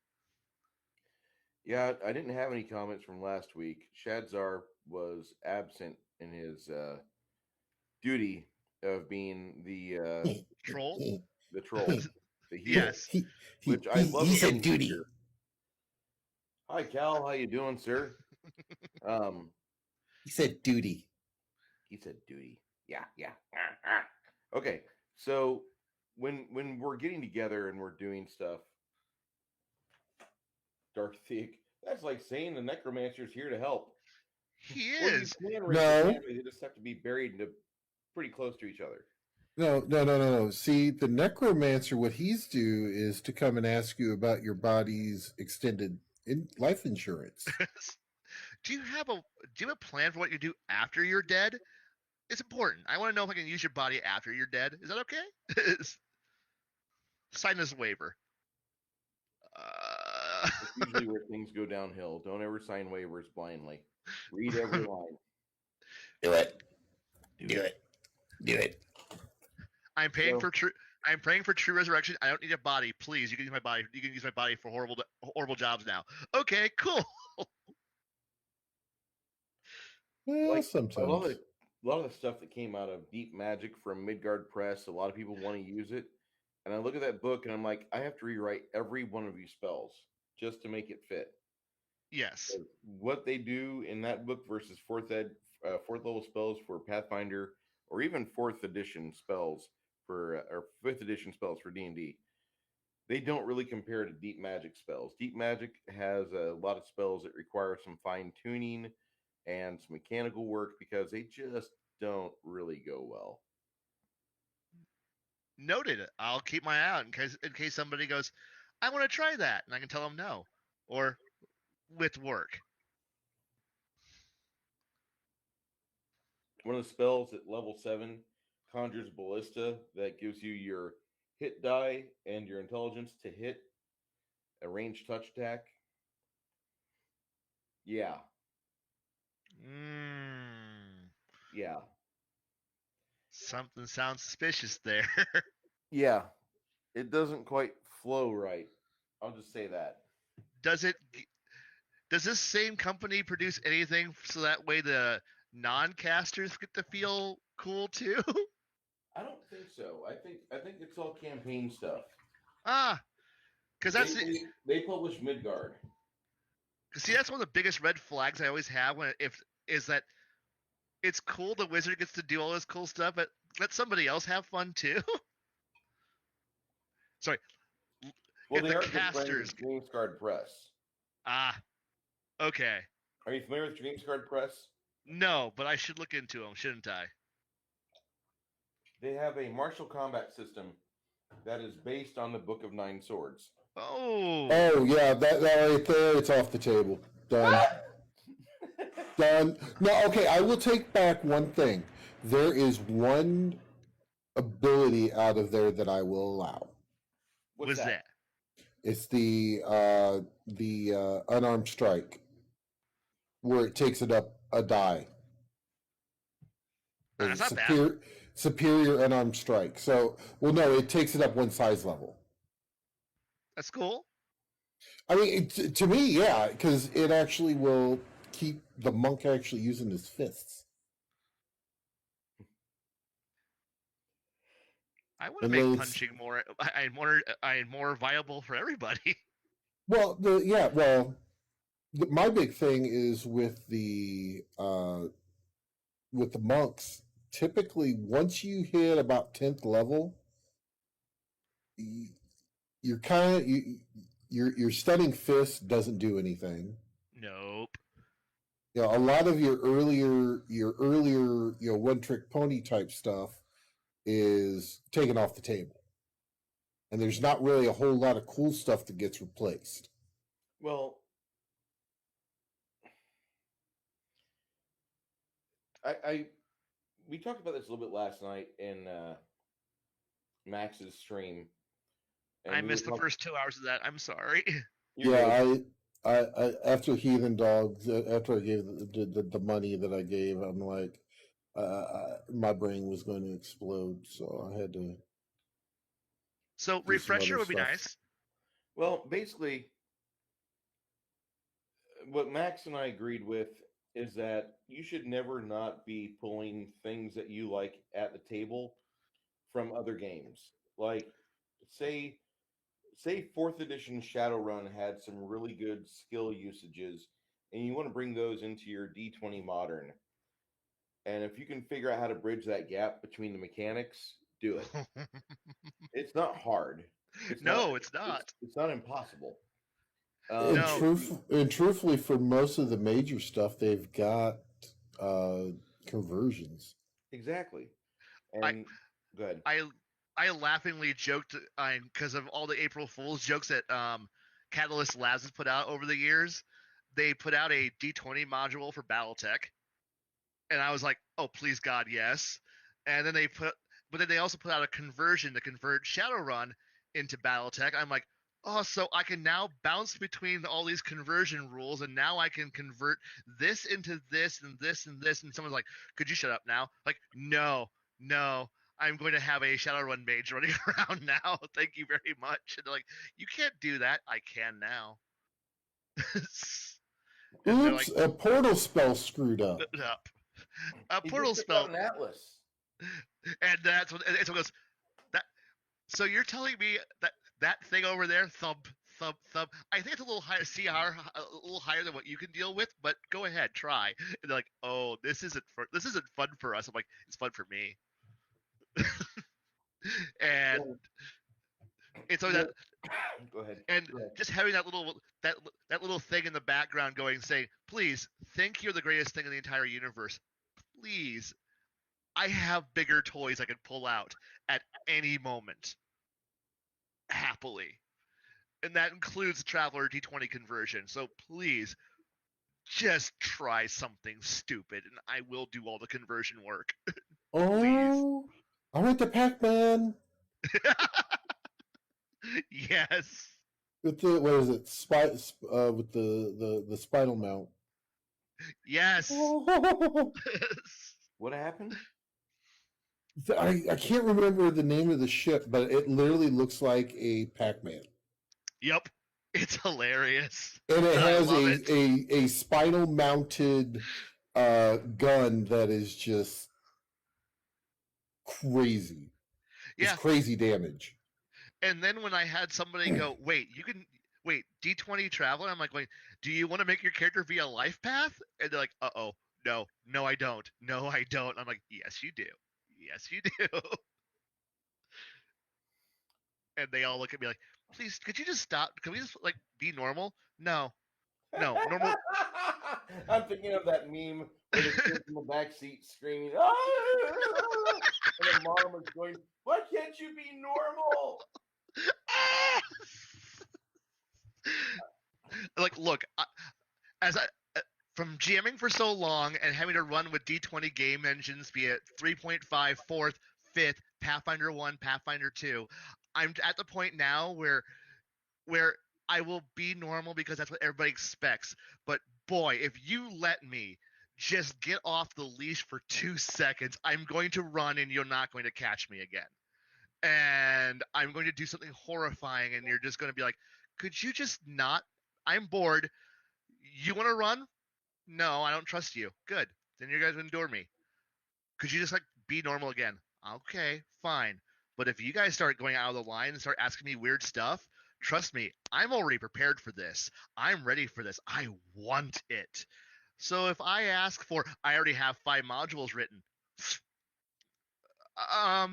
Yeah, I didn't have any comments from last week. Shadzar was absent in his duty of being the Troll? the troll, the heel, Yes. which I love. He said being duty. here. Hi, Cal. How you doing, sir? He said duty. He said duty. Yeah. Okay, so when we're getting together and we're doing stuff, Darth Thick, that's like saying the necromancer's here to help. He Well, is. you can raise No. your family, they just have to be buried into pretty close to each other. No. See, the necromancer, what he's do is to come and ask you about your body's extended life insurance. Do you have a plan for what you do after you're dead? It's important. I want to know if I can use your body after you're dead. Is that okay? Sign this waiver. That's usually where things go downhill. Don't ever sign waivers blindly. Read every line. Do it. Do it. I'm paying for true resurrection. I don't need a body. Please, you can use my body. You can use my body for horrible jobs now. Okay, cool. Well, Like sometimes. a lot of the stuff that came out of Deep Magic from Midgard Press, a lot of people want to use it. And I look at that book and I'm like, I have to rewrite every one of these spells just to make it fit. Yes. What they do in that book versus fourth level spells for Pathfinder, or even fourth edition spells for or fifth edition spells for D&D, they don't really compare to Deep Magic spells. Deep Magic has a lot of spells that require some fine tuning and some mechanical work because they just don't really go well. Noted. I'll keep my eye out in case somebody goes, "I want to try that," and I can tell them no, or with work. One of the spells at level 7 conjures ballista that gives you your hit die and your intelligence to hit a ranged touch attack. Yeah, Mm, yeah, something sounds suspicious there. yeah. It doesn't quite flow right. I'll just say that. Does it? Does this same company produce anything so that way the non-casters get to feel cool too? I don't think so. I think it's all campaign stuff. Ah, because They that's the, they publish Midgard. cause see that's one of the biggest red flags I always have when if is that it's cool the wizard gets to do all this cool stuff, but let somebody else have fun too. Sorry, Well, if they the are good friends casters. with Dreamscard Press. Ah, okay. Are you familiar with Dreamscard Press? No, but I should look into them, shouldn't I? They have a martial combat system that is based on the Book of Nine Swords. Oh, Oh yeah, that right there, it's off the table. Done. What? Done. No, okay, I will take back one thing. There is one ability out of there that I will allow. What's was that? It's the unarmed strike, where it takes it up a die. That's not bad. Superior unarmed strike. So, well, no, it takes it up one size level. That's cool. I mean, to me, yeah, because it actually will keep the monk actually using his fists. I want to And make then punching more more viable for everybody. well, my big thing is with the monks. Typically, once you hit about 10th level, you're kind of your stunning fist doesn't do anything. Nope. You know, a lot of your earlier one trick pony type stuff is taken off the table, and there's not really a whole lot of cool stuff that gets replaced. Well, I we talked about this a little bit last night in Max's stream. And I we missed were the talk- first 2 hours of that. I'm sorry. You're good. I after Heathen Dogs, after I gave the money that I gave, I'm like, my brain was going to explode, so I had to. So some refresher other would be stuff. nice. Well, basically, what Max and I agreed with is that you should never not be pulling things that you like at the table from other games. Like, say, fourth edition Shadowrun had some really good skill usages, and you want to bring those into your D20 Modern. And if you can figure out how to bridge that gap between the mechanics, do it. It's not hard. No, it's not. It's not impossible. No. And truthfully, for most of the major stuff, they've got conversions. Exactly. I- And go ahead. I laughingly joked because of all the April Fool's jokes that Catalyst Labs has put out over the years. They put out a D20 module for BattleTech, and I was like, "Oh, please God, yes!" And then but then they also put out a conversion to convert Shadowrun into BattleTech. I'm like, "Oh, so I can now bounce between all these conversion rules, and now I can convert this into this and this and this." And someone's like, "Could you shut up now?" Like, no. I'm going to have a Shadowrun mage running around now. Thank you very much. And they're like, "You can't do that." I can now. And they're Oops, like, a portal spell screwed up. up. A He portal just took out spell. an Atlas. And that's what, and someone goes, that. So you're telling me that thing over there, thump. I think it's a little higher, CR, a little higher than what you can deal with, but go ahead, try. And they're like, "Oh, this isn't fun for us." I'm like, "It's fun for me." And it's always that, Go ahead. and Go ahead. just having that little thing in the background going, saying, "Please think you're the greatest thing in the entire universe. Please, I have bigger toys I can pull out at any moment, happily." And that includes the Traveler D20 conversion. So please, just try something stupid, and I will do all the conversion work. Oh, I went to Pac-Man Yes. with the what is it? With the spinal mount. Yes. What happened? I can't remember the name of the ship, but it literally looks like a Pac-Man. Yep. It's hilarious. And it I has love it. a spinal mounted gun that is just crazy. Yeah. It's crazy damage. And then when I had somebody go, wait, D20 Traveler, I'm like, wait, do you want to make your character via life path? And they're like, uh-oh, no, I don't. No, I don't. I'm like, yes, you do. Yes, you do. And they all look at me like, please, could you just stop? Can we just like be normal? No, normal. I'm thinking of that meme where the kid's in the back seat screaming, "Ah!" and the mom is going, "Why can't you be normal?" Like, look, from GMing for so long and having to run with D20 game engines, be it 3.5, 4th, 5th, Pathfinder 1, Pathfinder 2, I'm at the point now where I will be normal because that's what everybody expects. But boy, if you let me just get off the leash for 2 seconds, I'm going to run and you're not going to catch me again. And I'm going to do something horrifying and you're just going to be like, could you just not? I'm bored. You want to run? No, I don't trust you. Good. Then you guys endure me. Could you just like be normal again? Okay, fine. But if you guys start going out of the line and start asking me weird stuff, trust me, I'm already prepared for this. I'm ready for this. I want it. So if I ask for, I already have 5 modules written. I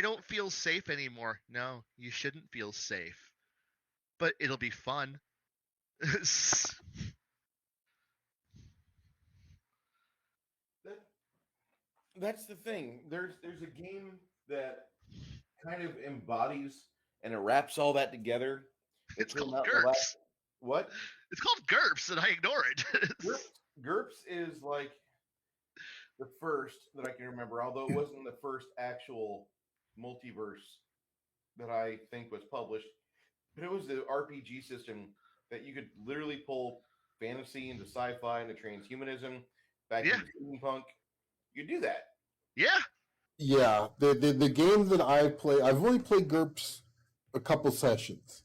don't feel safe anymore. No, you shouldn't feel safe. But it'll be fun. That's the thing. There's a game that kind of embodies and it wraps all that together. It's came called out in the GURPS. last- What? It's called GURPS, and I ignore it. GURPS is like the first that I can remember, although it wasn't the first actual multiverse that I think was published. But it was the RPG system that you could literally pull fantasy into sci-fi into transhumanism back Yeah. into steampunk. You do that. Yeah. Yeah, the game that I play, I've only played GURPS a couple sessions,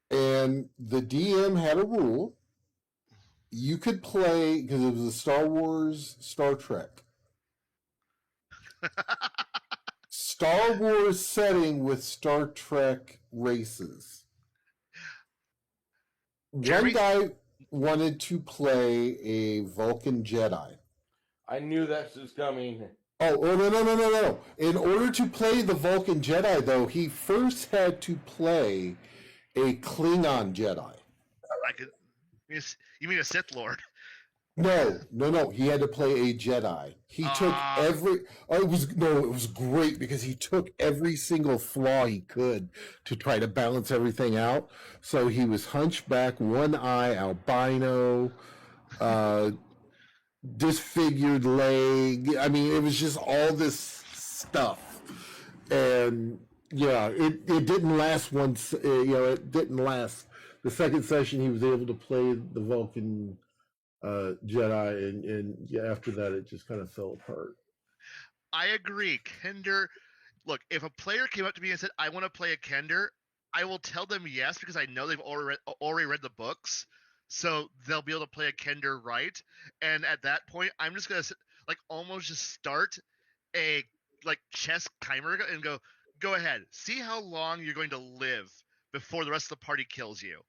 and the DM had a rule: you could play because it was a Star Wars, Star Trek, Star Wars setting with Star Trek races. Jeremy? One guy wanted to play a Vulcan Jedi. I knew that was coming. Oh, no. In order to play the Vulcan Jedi, though, he first had to play a Klingon Jedi. You mean a Sith Lord? No. He had to play a Jedi. He took every. Oh, it was great because he took every single flaw he could to try to balance everything out. So he was hunchback, one eye, albino, disfigured leg. I mean, it was just all this stuff, and yeah, it didn't last once. It didn't last. The second session, he was able to play the Vulcan Jedi, and yeah, after that, it just kind of fell apart. I agree. Kender, look, if a player came up to me and said, I want to play a Kender, I will tell them yes because I know they've already read the books. So they'll be able to play a Kender right. And at that point, I'm just going to like almost just start a like chess timer and go ahead. See how long you're going to live before the rest of the party kills you.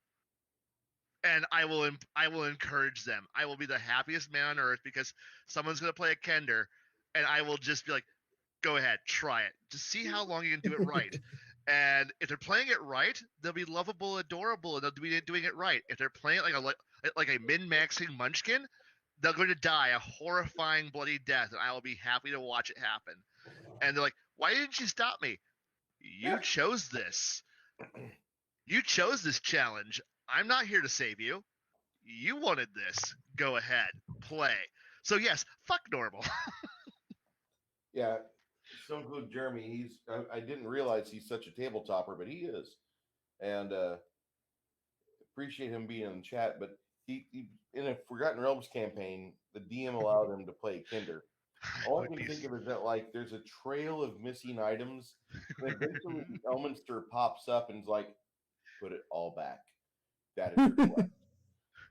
And I will encourage them. I will be the happiest man on earth because someone's going to play a Kender, and I will just be like, go ahead, try it. Just see how long you can do it right. And if they're playing it right, they'll be lovable, adorable, and they'll be doing it right. If they're playing it like a min-maxing munchkin, they're going to die a horrifying, bloody death, and I will be happy to watch it happen. And they're like, why didn't you stop me? You chose this. You chose this challenge. I'm not here to save you. You wanted this. Go ahead. Play. So yes, fuck normal. Yeah, Stone Cold Jeremy. I didn't realize he's such a table topper, but he is, and appreciate him being in the chat. But he in a Forgotten Realms campaign, the DM allowed him to play Kinder. I All I would can be think of is that like there's a trail of missing items, and eventually Elminster pops up and's like, "Put it all back. That is required."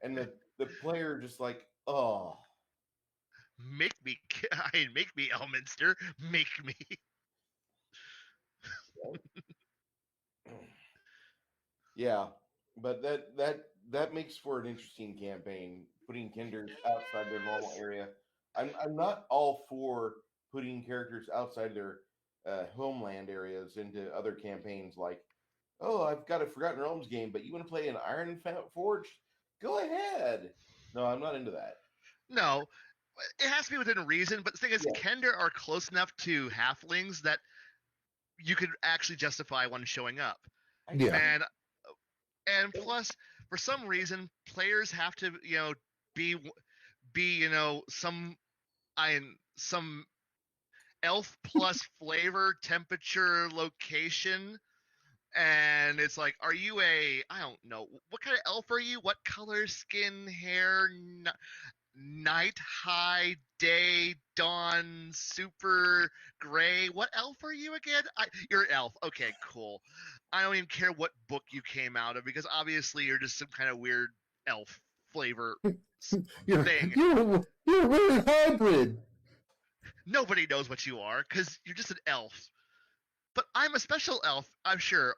And the player just like, "Oh, make me. Make me Elminster. Make me. yeah." But that makes for an interesting campaign. Putting Kinders outside their normal area. I'm not all for putting characters outside their homeland areas into other campaigns. Like, oh, I've got a Forgotten Realms game, but you want to play an Iron Forge? Go ahead. No, I'm not into that. No, it has to be within reason. But the thing is, Yeah. Kender are close enough to halflings that you could actually justify one showing up. Yeah. And plus, for some reason, players have to be some some elf plus flavor, temperature, location. And it's like, are you I don't know, what kind of elf are you? What color, skin, hair, night, high, day, dawn, super gray? What elf are you again? You're an elf. Okay, cool. I don't even care what book you came out of, because obviously you're just some kind of weird elf flavor thing. You're a weird hybrid. Nobody knows what you are because you're just an elf. But I'm a special elf, I'm sure.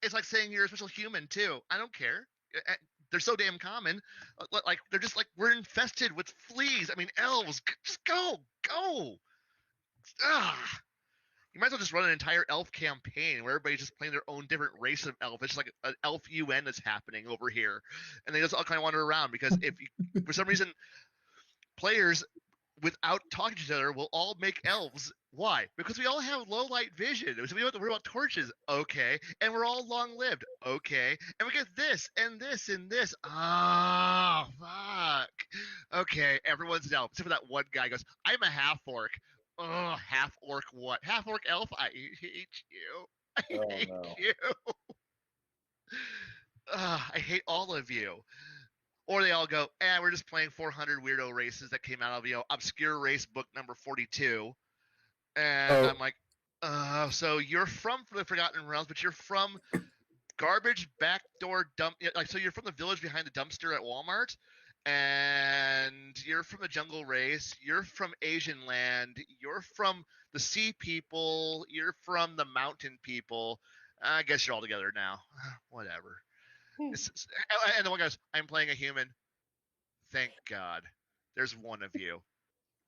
It's like saying you're a special human too. I don't care. They're so damn common. Like they're just like, we're infested with fleas. I mean, elves, just go. Ah. You might as well just run an entire elf campaign where everybody's just playing their own different race of elf. It's just like an elf UN that's happening over here, and they just all kind of wander around. Because if you, for some reason, players without talking to each other will all make elves. Why? Because we all have low light vision. So we don't have to worry about torches. Okay. And we're all long lived. Okay. And we get this and this and this. Ah, fuck. Okay. Everyone's an elf. Except for that one guy goes, I'm a half orc. Oh, half orc what? Half orc elf? I hate you. I hate you. I hate all of you. Or they all go, we're just playing 400 weirdo races that came out of, obscure race book number 42. And I'm like, so you're from the Forgotten Realms, but you're from garbage backdoor dump. Like, so you're from the village behind the dumpster at Walmart, and you're from the jungle race. You're from Asian land. You're from the sea people. You're from the mountain people. I guess you're all together now. Whatever. And the one goes, I'm playing a human. Thank God. There's one of you.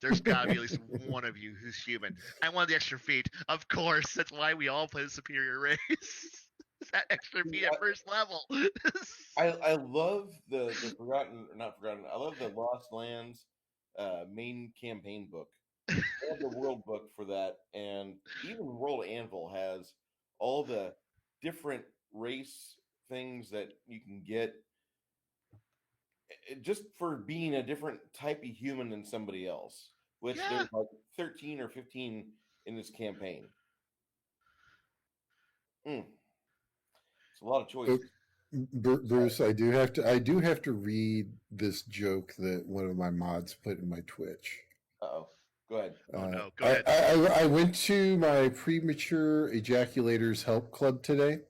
There's got to be at least one of you who's human. I want the extra feet. Of course. That's why we all play the superior race. That extra feet at first level. I love the Forgotten, or not Forgotten, I love the Lost Lands main campaign book. I have the world book for that. And even World Anvil has all the different race things that you can get just for being a different type of human than somebody else, which there's like 13 or 15 in this campaign. It's a lot of choices. Bruce, I do have to read this joke that one of my mods put in my Twitch. Uh-oh. Go ahead. Oh no, go ahead. I went to my premature ejaculators help club today.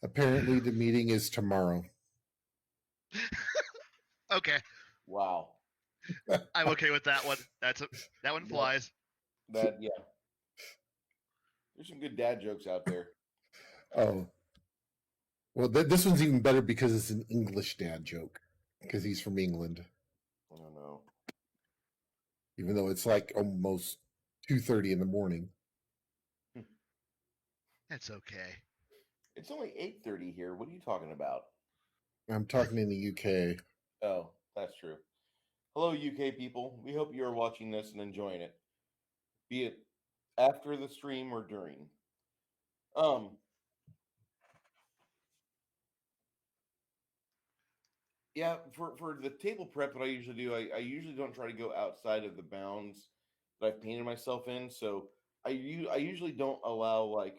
Apparently the meeting is tomorrow. Okay. Wow. I'm okay with that one. That one flies. Yeah. There's some good dad jokes out there. Oh. Well, this one's even better because it's an English dad joke. Because he's from England. I don't know. Even though it's like almost 2:30 in the morning. That's okay. It's only 8:30 here. What are you talking about? I'm talking in the UK. Oh, that's true. Hello, UK people. We hope you are watching this and enjoying it, be it after the stream or during. Yeah, for the table prep that I usually do, I usually don't try to go outside of the bounds that I've painted myself in. So I usually don't allow like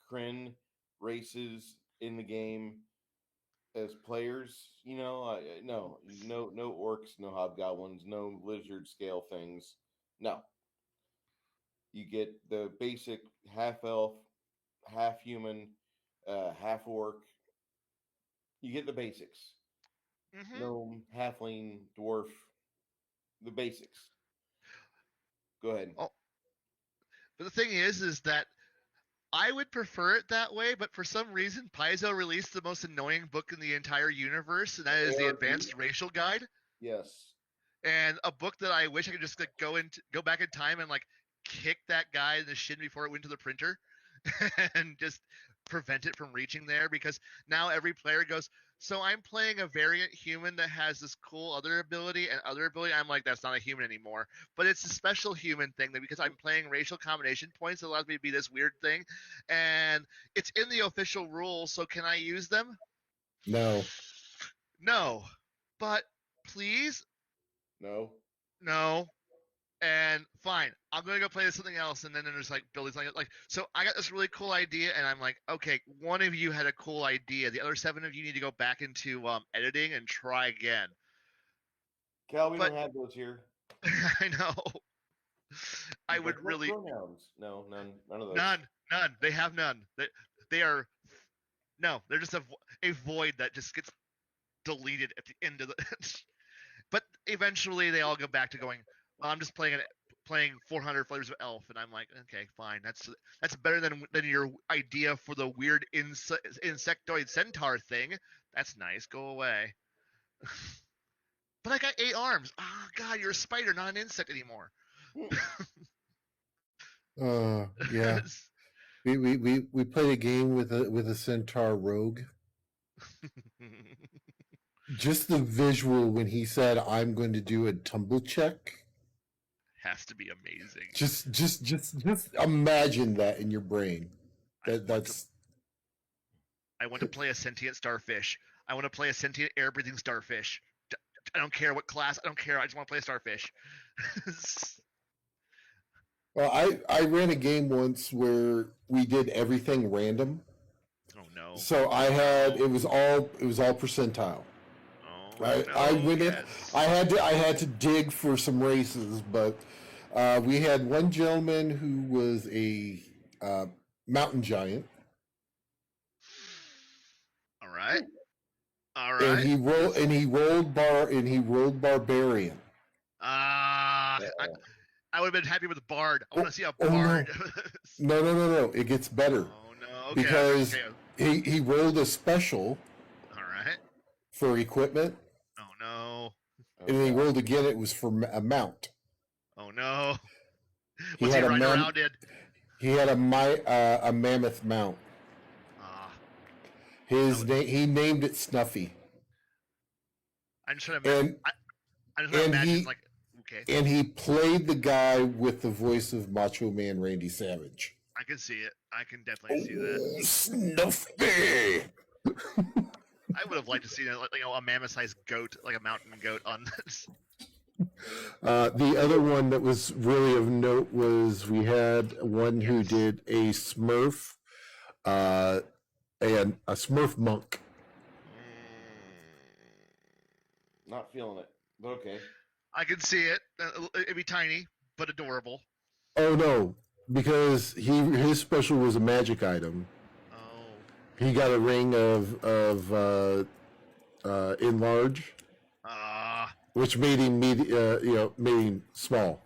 Kryn races in the game as players. No orcs, no hobgoblins, no lizard scale things. No, you get the basic half elf, half human, half orc. You get the basics. Hmm. Gnome, halfling, dwarf, the basics. Go ahead. Oh, but the thing is that I would prefer it that way, but for some reason, Paizo released the most annoying book in the entire universe, and that is the ARG? Advanced Racial Guide, Yes. and a book that I wish I could just like, go back in time and like kick that guy in the shin before it went to the printer, and just prevent it from reaching there. Because now every player goes, so I'm playing a variant human that has this cool other ability and other ability. I'm like, that's not a human anymore, but it's a special human thing that because I'm playing racial combination points, it allows me to be this weird thing, and it's in the official rules. So can I use them? No. No, but please, No. no. And fine, I'm gonna go play something else. And then there's like Billy's like, so I got this really cool idea, and I'm like, okay, one of you had a cool idea. The other 7 of you need to go back into editing and try again. Cal, we But don't have those here. I know. I He's would like, "What really pronouns?" No, none of those. none. They have none. They are no. They're just a void that just gets deleted at the end of the. But eventually, they all go back to going. Well, I'm just playing 400 flavors of elf, and I'm like, okay, fine. That's better than your idea for the weird insectoid centaur thing. That's nice. Go away. But I got 8 arms. Oh God, you're a spider, not an insect anymore. Yeah. We played a game with a centaur rogue. Just the visual when he said, "I'm going to do a tumble check." Has to be amazing. Just imagine that in your brain. That's. I want to play a sentient starfish. I want to play a sentient air-breathing starfish. I don't care what class. I don't care. I just want to play a starfish. Well, I ran a game once where we did everything random. Oh no. So it was all percentile. Oh, I went in. yes. I had to dig for some races, but we had one gentleman who was a mountain giant. All right. All And right. he rolled barbarian. I would have been happy with a bard. I want to see a Oh, bard. No. It gets better. Oh no. Okay. Because okay. he rolled a special All right. for equipment. Oh no. And then he rolled again. It was for a mount. Oh no. He What's had he a riding around in? He had a mammoth mount. He named it Snuffy. I'm just trying to imagine. Like, okay. And he played the guy with the voice of Macho Man Randy Savage. I can see it. I can definitely see that. Snuffy. I would have liked to see a mammoth-sized goat, like a mountain goat, on this. The other one that was really of note was we had one who did a Smurf, and a Smurf monk. Not feeling it, but okay. I can see it. It'd be tiny, but adorable. Oh no, because his special was a magic item. Oh. He got a ring of enlarge, which made him made him small.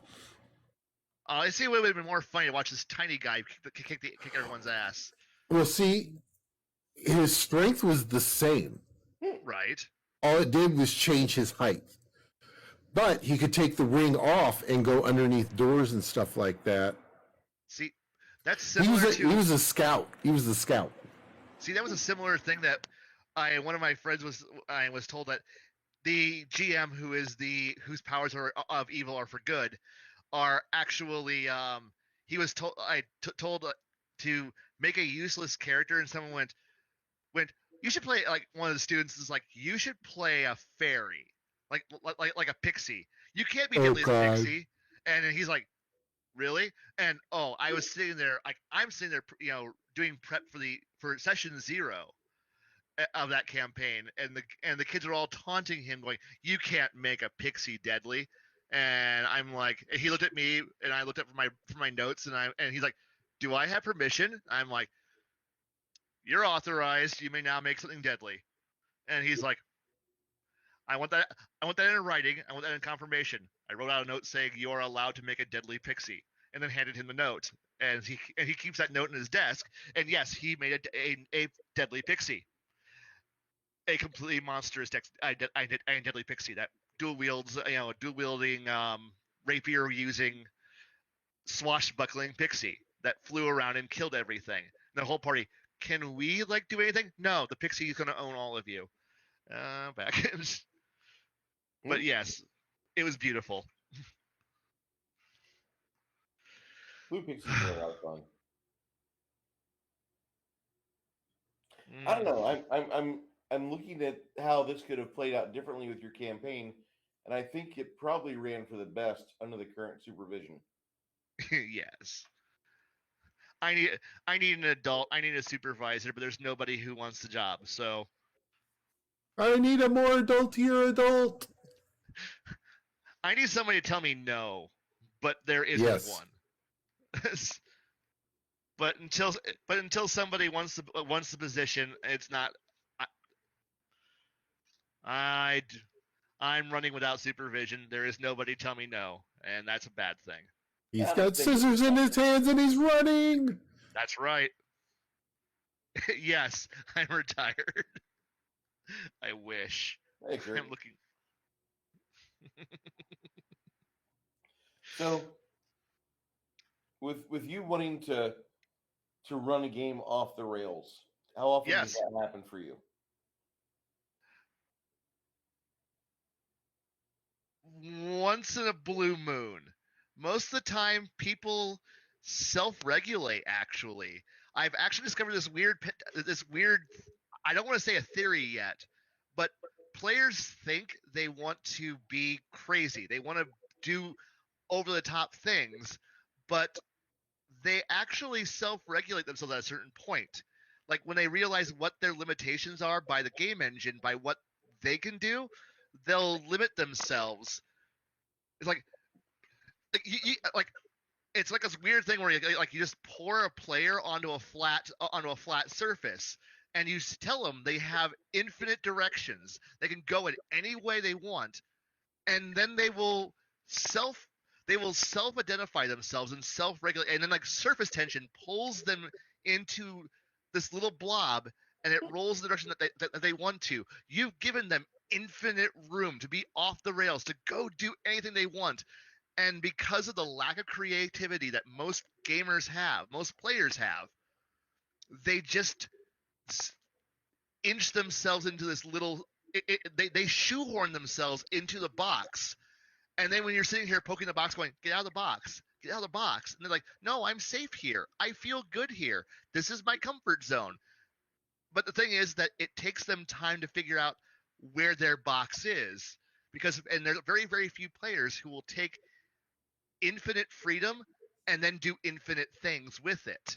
I see. It would have been more funny to watch this tiny guy kick everyone's ass. Well, see, his strength was the same. Right. All it did was change his height. But he could take the ring off and go underneath doors and stuff like that. See, that's similar he was a scout. He was the scout. See, that was a similar thing that one of my friends was told that the GM whose powers are of evil are for good are actually he was told to make a useless character, and someone went you should play, like, one of the students is like, you should play a fairy, like a pixie. You can't be deadly as a pixie. And then he's like, really? And I was sitting there, like I'm sitting there, doing prep for session 0 of that campaign, and the kids are all taunting him, going, "You can't make a pixie deadly." And I'm like, he looked at me, and I looked up for my notes, and he's like, "Do I have permission?" I'm like, "You're authorized. You may now make something deadly." And he's like, I want that in writing. I want that in confirmation. I wrote out a note saying you are allowed to make a deadly pixie, and then handed him the note. And he keeps that note in his desk. And yes, he made a deadly pixie, a completely monstrous deadly pixie that dual wielding rapier using swashbuckling pixie that flew around and killed everything. And the whole party, can we do anything? No, the pixie is going to own all of you. Back. But yes, it was beautiful. Blue pixies are a lot of fun. I don't know. I'm looking at how this could have played out differently with your campaign, and I think it probably ran for the best under the current supervision. Yes. I need an adult. I need a supervisor, but there's nobody who wants the job. So I need a more adultier adult. I need somebody to tell me no, but there isn't one. But until somebody wants the position, it's not. I'm running without supervision. There is nobody to tell me no, and that's a bad thing. He's got scissors in his hands and he's running. That's right. Yes, I'm retired. I wish. Hey, Kurt. I'm looking. So, with you wanting to run a game off the rails, how often does that happen for you? Once in a blue moon. Most of the time, people self-regulate. Actually, I've actually discovered this weird. I don't want to say a theory yet, but players think they want to be crazy. They want to do over-the-top things, but they actually self-regulate themselves at a certain point. Like when they realize what their limitations are by the game engine, by what they can do, they'll limit themselves. It's it's like this weird thing where you just pour a player onto a flat surface, and you tell them they have infinite directions. They can go in any way they want, and then they will self-identify themselves and self-regulate, and then surface tension pulls them into this little blob, and it rolls in the direction that they want to. You've given them infinite room to be off the rails, to go do anything they want. And because of the lack of creativity that most gamers have, most players have, they just inch themselves into this little they shoehorn themselves into the box. And then when you're sitting here poking the box going, get out of the box, get out of the box. And they're like, no, I'm safe here. I feel good here. This is my comfort zone. But the thing is that it takes them time to figure out where their box is. And there are very, very few players who will take infinite freedom and then do infinite things with it.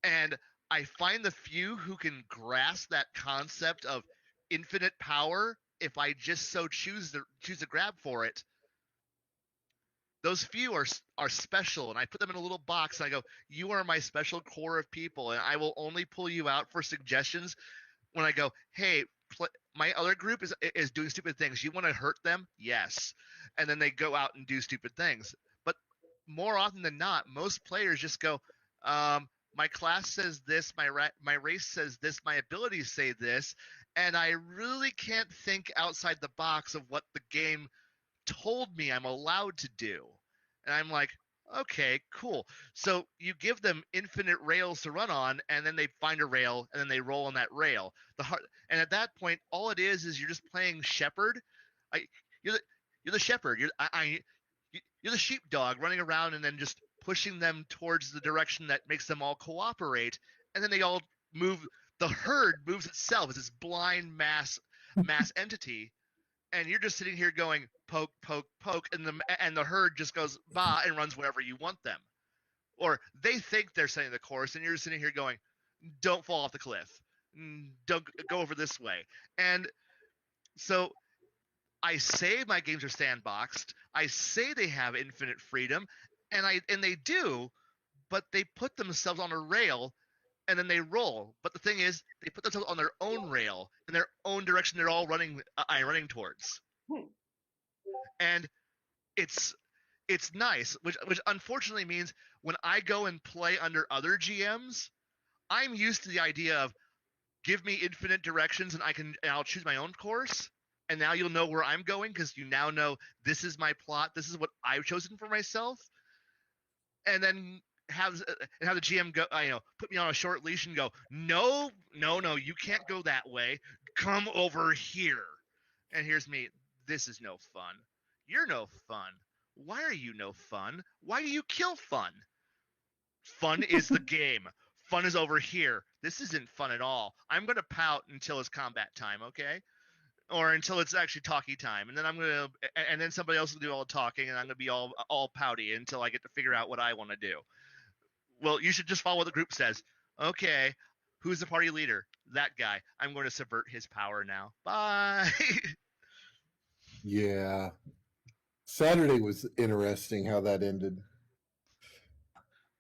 And I find the few who can grasp that concept of infinite power, if I just so choose to grab for it, those few are special, and I put them in a little box, and I go, you are my special core of people, and I will only pull you out for suggestions when I go, hey, my other group is doing stupid things. You want to hurt them? Yes. And then they go out and do stupid things. But more often than not, most players just go, my class says this, my race says this, my abilities say this, and I really can't think outside the box of what the game told me I'm allowed to do. And I'm like, okay, cool. So you give them infinite rails to run on, and then they find a rail, and then they roll on that rail. And at that point, all it is you're just playing shepherd. You're the shepherd. You're the sheepdog running around and then just pushing them towards the direction that makes them all cooperate, and then they all move. The herd moves itself as this blind mass entity, and you're just sitting here going poke, poke, poke, and the herd just goes bah and runs wherever you want them, or they think they're setting the course, and you're just sitting here going, don't fall off the cliff, don't go over this way, and so I say my games are sandboxed. I say they have infinite freedom, and they do, but they put themselves on a rail and then they roll. But the thing is, they put themselves on their own rail in their own direction. They're all running towards, and it's nice, which unfortunately means when I go and play under other GMs, I'm used to the idea of give me infinite directions and I'll choose my own course. And now you'll know where I'm going because you now know this is my plot. This is what I've chosen for myself. And then have the GM go, put me on a short leash and go, no, you can't go that way. Come over here. And here's me. This is no fun. You're no fun. Why are you no fun? Why do you kill fun? Fun is the game. Fun is over here. This isn't fun at all. I'm going to pout until it's combat time, okay? Or until it's actually talkie time, and then and then somebody else will do all the talking, and I'm gonna be all pouty until I get to figure out what I want to do. Well, you should just follow what the group says. Okay, who's the party leader? That guy. I'm going to subvert his power now. Bye. Yeah, Saturday was interesting. How that ended.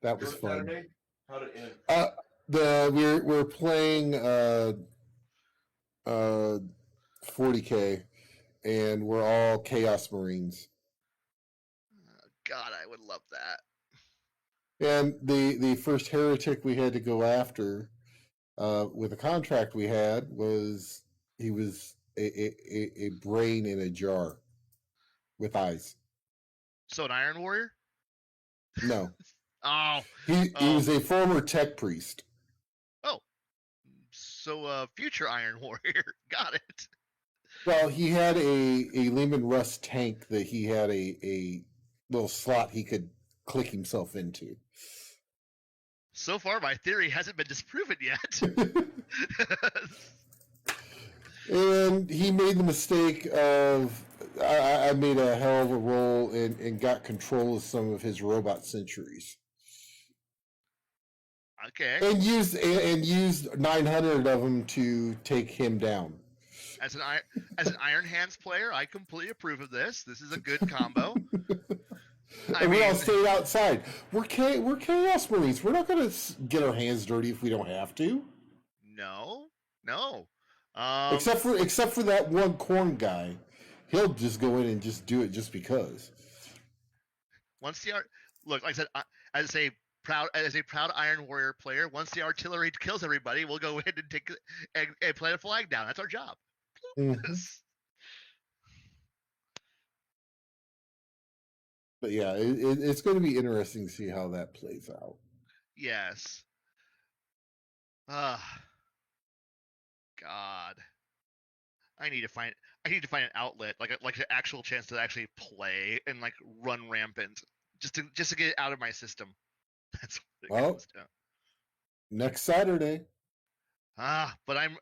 That was Your fun. Saturday? How did it end? We're playing 40K, and we're all Chaos Marines. God, I would love that. And the first heretic we had to go after with a contract we had was he was a brain in a jar with eyes. So an Iron Warrior? No. Oh. He was a former tech priest. Oh. So a future Iron Warrior. Got it. Well, he had a Lehman Russ tank that he had a little slot he could click himself into. So far, my theory hasn't been disproven yet. And he made the mistake of I made a hell of a roll and got control of some of his robot sentries. Okay. And used 900 of them to take him down. As an Iron Hands player, I completely approve of this. This is a good combo. And we all stayed outside. We're Chaos Marines. We're not going to get our hands dirty if we don't have to. No. Except for that one corn guy, he'll just go in and just do it just because. Once the look, like I said, as a proud Iron Warrior player, once the artillery kills everybody, we'll go in and take and plant a flag down. That's our job. Mm-hmm. But yeah, it's going to be interesting to see how that plays out. Yes. God. I need to find an outlet, like an actual chance to actually play and like run rampant, just to get it out of my system. That's what it comes down. Next Saturday. But I'm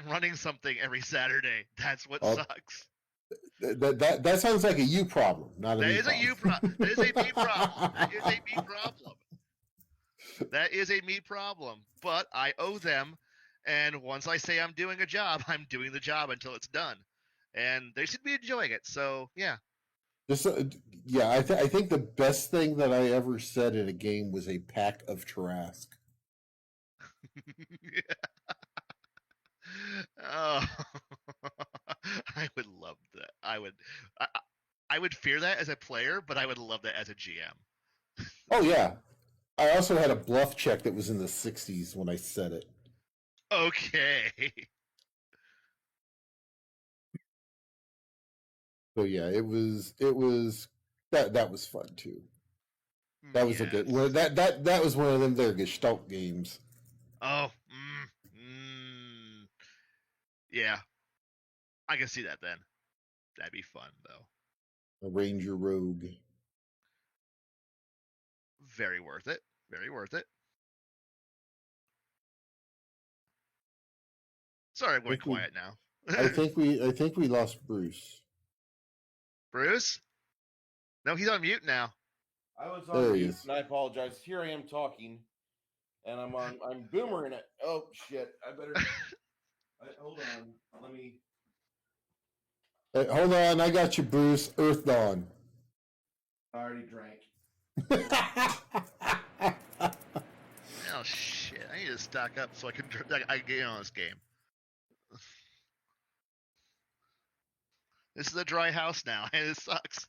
running something every Saturday. That's what sucks. That sounds like a you problem, not a me problem. That is a me problem. That is a me problem. That is a me problem. But I owe them, and once I say I'm doing a job, I'm doing the job until it's done, and they should be enjoying it. So yeah. I think the best thing that I ever said in a game was a pack of Tarrasque. Oh, I would love that. I would fear that as a player, but I would love that as a GM. Oh yeah, I also had a bluff check that was in the 60s when I said it. Okay. So yeah, it was that was fun too. That was a good one. That was one of them there Gestalt games. Oh, yeah. I can see that then. That'd be fun though. A Ranger Rogue. Very worth it. Very worth it. Sorry, I'm going quiet now. I think we lost Bruce. Bruce? No, he's on mute now. I was There on he mute, is. and I apologize. Here I am talking, and I'm boomering it. Oh shit! I better hold on. Let me. Hey, hold on, I got you, Bruce. Earth Dawn. I already drank. Oh shit! I need to stock up so I can get in on this game. This is a dry house now, and it sucks.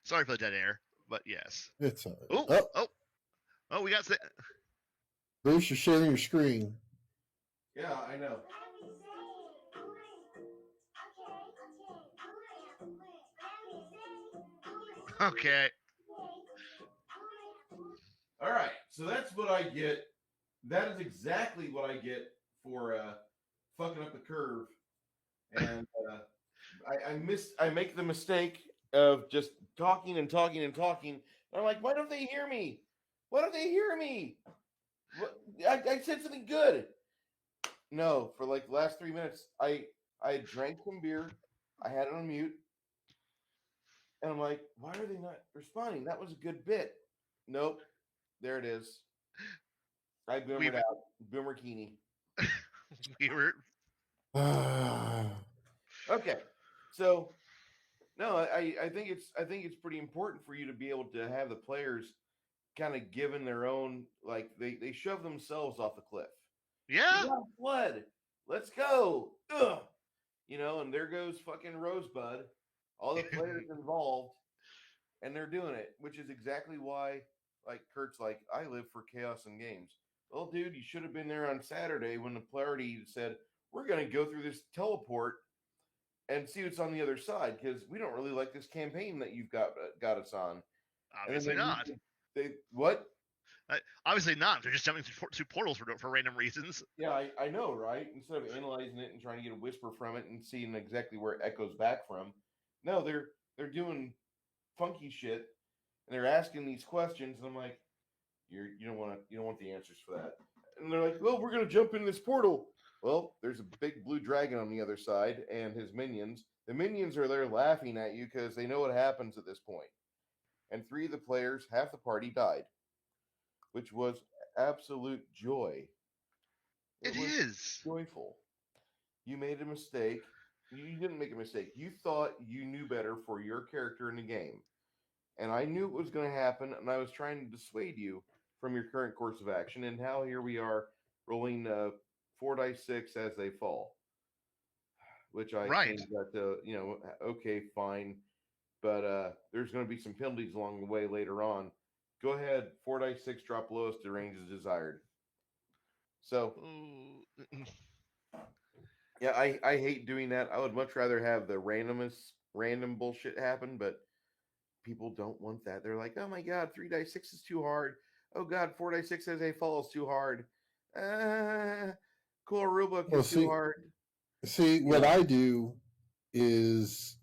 Sorry for the dead air, but yes. It's all Oh, right. oh, we got. Bruce, you're sharing your screen. Yeah, I know. Okay. All right, so that's what I get. That is exactly what I get for fucking up the curve, and I make the mistake of just talking and talking and talking. And I'm like, why don't they hear me? Why don't they hear me? I said something good. No, for like the last 3 minutes, I drank some beer. I had it on mute, and I'm like, why are they not responding? That was a good bit. Nope, there it is. I boomered out. Boomer Keeney. We were. Okay, so no, I think it's pretty important for you to be able to have the players kind of given their own, like they shove themselves off the cliff. Yeah. Blood. Let's go. Ugh. And there goes fucking Rosebud. All the players involved, and they're doing it, which is exactly why, like Kurt's like, I live for chaos and games. Well, dude, you should have been there on Saturday when the party said, we're going to go through this teleport and see what's on the other side, because we don't really like this campaign that you've got us on. Obviously not. What? Obviously not. They're just jumping through portals for random reasons. Yeah, I know, right? Instead of analyzing it and trying to get a whisper from it and seeing exactly where it echoes back from, no, they're doing funky shit, and they're asking these questions, and I'm like, you don't want the answers for that. And they're like, well, we're gonna jump in this portal. Well, there's a big blue dragon on the other side and his minions. The minions are there laughing at you because they know what happens at this point. And 3 of the players, half the party, died, which was absolute joy. It is joyful. You made a mistake. You didn't make a mistake. You thought you knew better for your character in the game. And I knew it was going to happen, and I was trying to dissuade you from your current course of action. And now here we are rolling 4 dice 6 as they fall, which I right. think that okay, fine, but there's going to be some penalties along the way later on. Go ahead, 4 dice 6, drop lowest to range as desired. So, yeah, I hate doing that. I would much rather have the random bullshit happen, but people don't want that. They're like, oh my god, 3 dice 6 is too hard. Oh god, 4 dice 6 as a fall is too hard. Cool rulebook is too hard. See, what I do is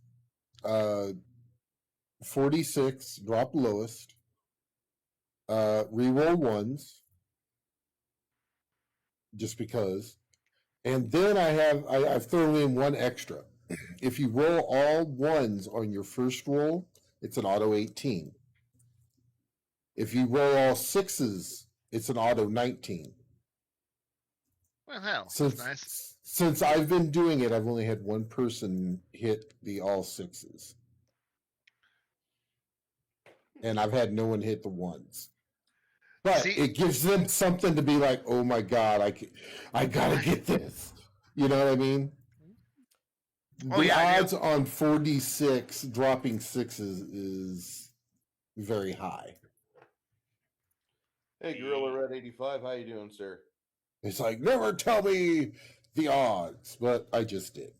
46, drop lowest, reroll ones, just because. And then I've thrown in one extra. If you roll all ones on your first roll, it's an auto 18. If you roll all 6s, it's an auto 19. Well, hell, that's nice. Since I've been doing it, I've only had one person hit the all 6s. And I've had no one hit the ones. But it gives them something to be like, oh my god, I gotta get this. You know what I mean? The odds on 4d6 dropping 6s is very high. Hey, Gorilla Red 85, how you doing, sir? It's like, never tell me the odds, but I just did.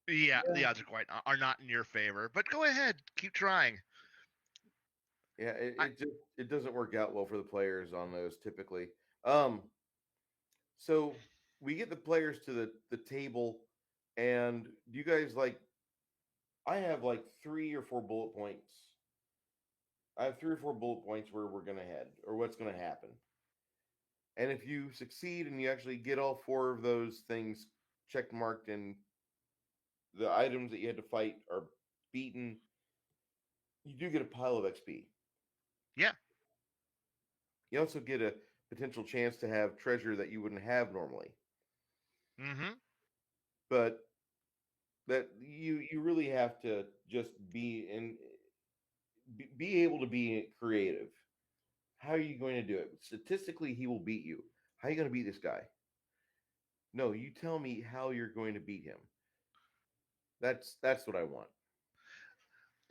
Yeah, the odds are not in your favor, but go ahead, keep trying. Yeah, it doesn't work out well for the players on those typically. So we get the players to the table, and do you guys like? I have like 3 or 4 bullet points. I have 3 or 4 bullet points where we're gonna head or what's gonna happen. And if you succeed and you actually get all 4 of those things check marked and the items that you had to fight are beaten, you do get a pile of XP. Yeah. You also get a potential chance to have treasure that you wouldn't have normally. Mm-hmm. But that you really have to just be able to be creative. How are you going to do it? Statistically, he will beat you. How are you going to beat this guy? No, you tell me how you're going to beat him. That's what I want.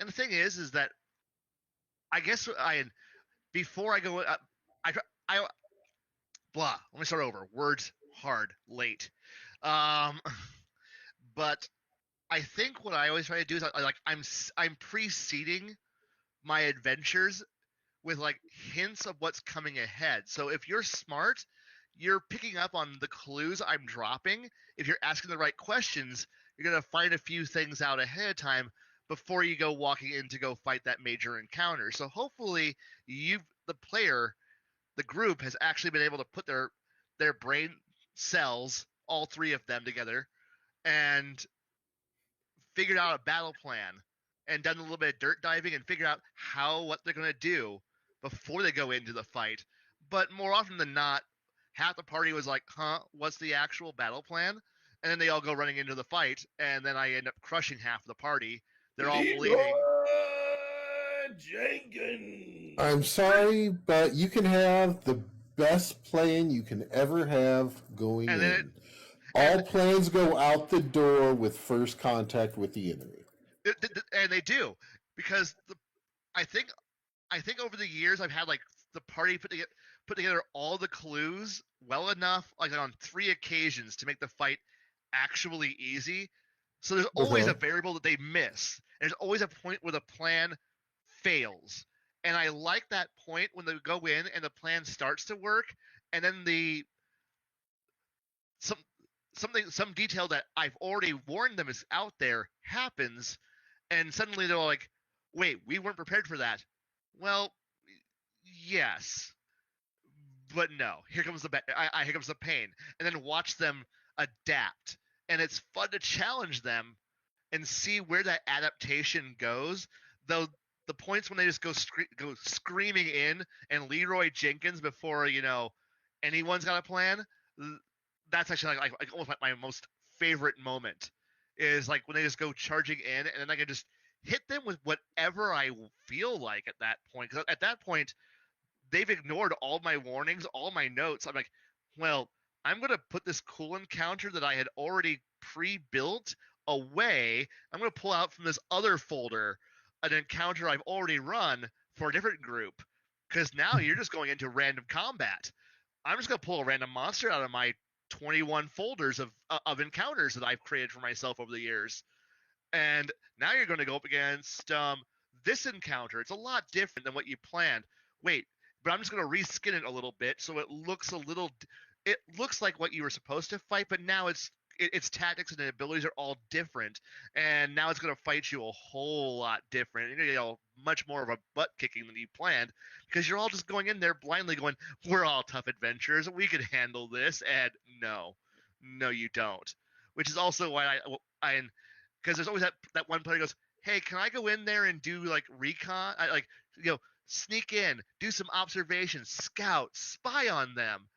And the thing is that I guess before I go, I blah. Let me start over. Words hard, late. Um, but I think what I always try to do is I'm preceding my adventures with like hints of what's coming ahead. So if you're smart, you're picking up on the clues I'm dropping. If you're asking the right questions, you're gonna find a few things out ahead of time before you go walking in to go fight that major encounter. So hopefully the player, the group has actually been able to put their brain cells, all 3 of them together, and figured out a battle plan and done a little bit of dirt diving and figured out what they're going to do before they go into the fight. But more often than not, half the party was like, huh, what's the actual battle plan? And then they all go running into the fight, and then I end up crushing half the party. They're all bleeding. Jenkins. I'm sorry, but you can have the best plan you can ever have going And then in. All plans go out the door with first contact with the enemy. And they do, because I think over the years I've had like the party put together all the clues well enough, like on 3 occasions, to make the fight actually easy. So there's always a variable that they miss. And there's always a point where the plan fails. And I like that point when they go in and the plan starts to work, and then some detail that I've already warned them is out there happens, and suddenly they're like, wait, we weren't prepared for that. Well, yes, but no. Here comes the pain, and then watch them adapt. And it's fun to challenge them and see where that adaptation goes. Though the points when they just go screaming in and Leroy Jenkins before anyone's got a plan, that's actually like almost my most favorite moment. Is like when they just go charging in, and then I can just hit them with whatever I feel like at that point. Because at that point, they've ignored all my warnings, all my notes. I'm like, well, I'm going to put this cool encounter that I had already pre-built away. I'm going to pull out from this other folder an encounter I've already run for a different group. Because now you're just going into random combat. I'm just going to pull a random monster out of my 21 folders of encounters that I've created for myself over the years. And now you're going to go up against this encounter. It's a lot different than what you planned. Wait, but I'm just going to reskin it a little bit so it looks like what you were supposed to fight, but now its tactics and abilities are all different, and now it's going to fight you a whole lot different. You're going to get much more of a butt kicking than you planned, because you're all just going in there blindly going, we're all tough adventurers, we could handle this, and no you don't. Which is also why because there's always that one player who goes, hey, can I go in there and do like recon, sneak in, do some observations, scout, spy on them.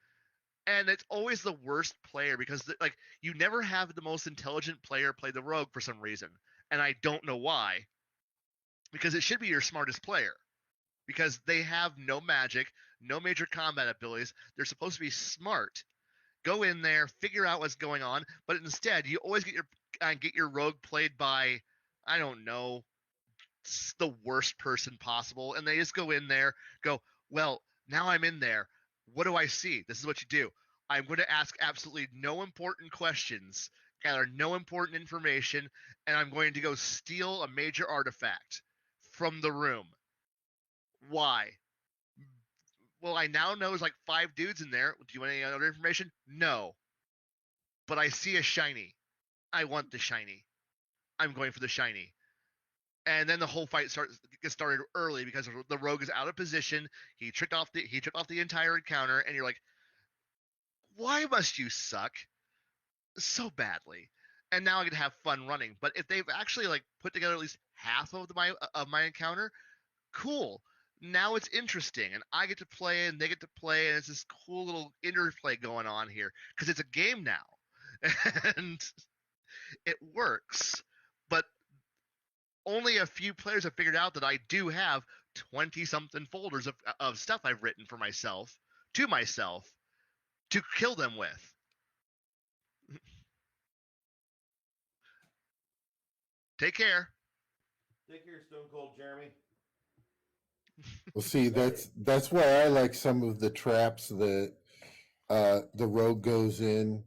And it's always the worst player, because you never have the most intelligent player play the rogue for some reason. And I don't know why. Because it should be your smartest player. Because they have no magic, no major combat abilities. They're supposed to be smart. Go in there, figure out what's going on, but instead you always get your rogue played by, I don't know, the worst person possible, and they just go in there, go, well, now I'm in there. What do I see? This is what you do. I'm going to ask absolutely no important questions, gather no important information, and I'm going to go steal a major artifact from the room. Why? Well, I now know there's like 5 dudes in there. Do you want any other information? No. But I see a shiny. I want the shiny. I'm going for the shiny. and then the whole fight gets started early because the rogue is out of position. He tricked off the entire encounter, and you're like, why must you suck so badly? And now I get to have fun running. But if they've actually like put together at least half of my encounter, cool. Now it's interesting, and I get to play, and they get to play, and it's this cool little interplay going on here because it's a game now, and it works. But only a few players have figured out that I do have 20-something folders of stuff I've written for myself to kill them with. Take care. Take care, Stone Cold Jeremy. Well, see, that's why I like some of the traps that the rogue goes in,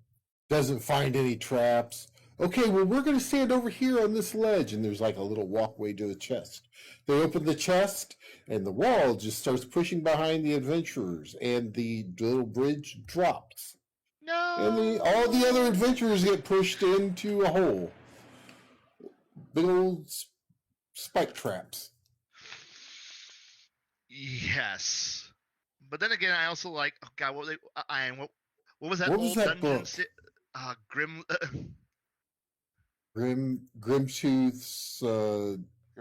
doesn't find any traps. Okay, well, we're going to stand over here on this ledge, and there's like a little walkway to the chest. They open the chest, and the wall just starts pushing behind the adventurers, and the little bridge drops. No. And all the other adventurers get pushed into a hole. Big old spike traps. Yes, but then again, I also like. Oh God, what was that What old was that dungeon? book? Grim. Grimtooth's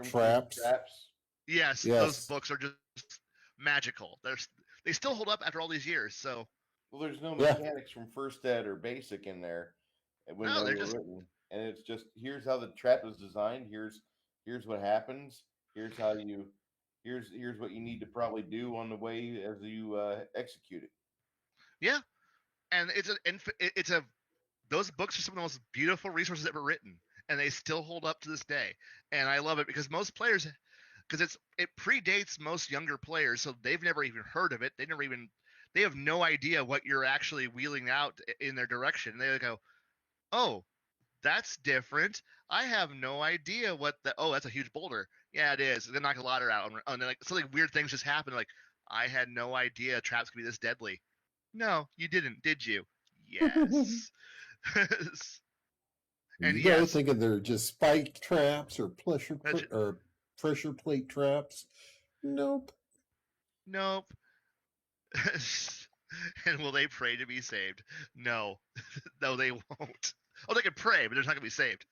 traps. Yes, those books are just magical. They still hold up after all these years. So. Well, there's no mechanics from first ed or basic in there when they were written, and it's just here's how the trap is designed. Here's what happens. Here's how you. Here's what you need to probably do on the way as you execute it. Yeah, and those books are some of the most beautiful resources ever written, and they still hold up to this day. And I love it because most players, because it predates most younger players, so they've never even heard of it. They have no idea what you're actually wheeling out in their direction. They go, oh, that's different. I have no idea that's a huge boulder. Yeah, it is. They knock a ladder out, and then like something weird things just happen. Like, I had no idea traps could be this deadly. No, you didn't, did you? Yes. And you guys thinking they're just spike traps or pressure plate traps? Nope. And will they pray to be saved? No. No, they won't. Oh, they can pray, but they're not going to be saved.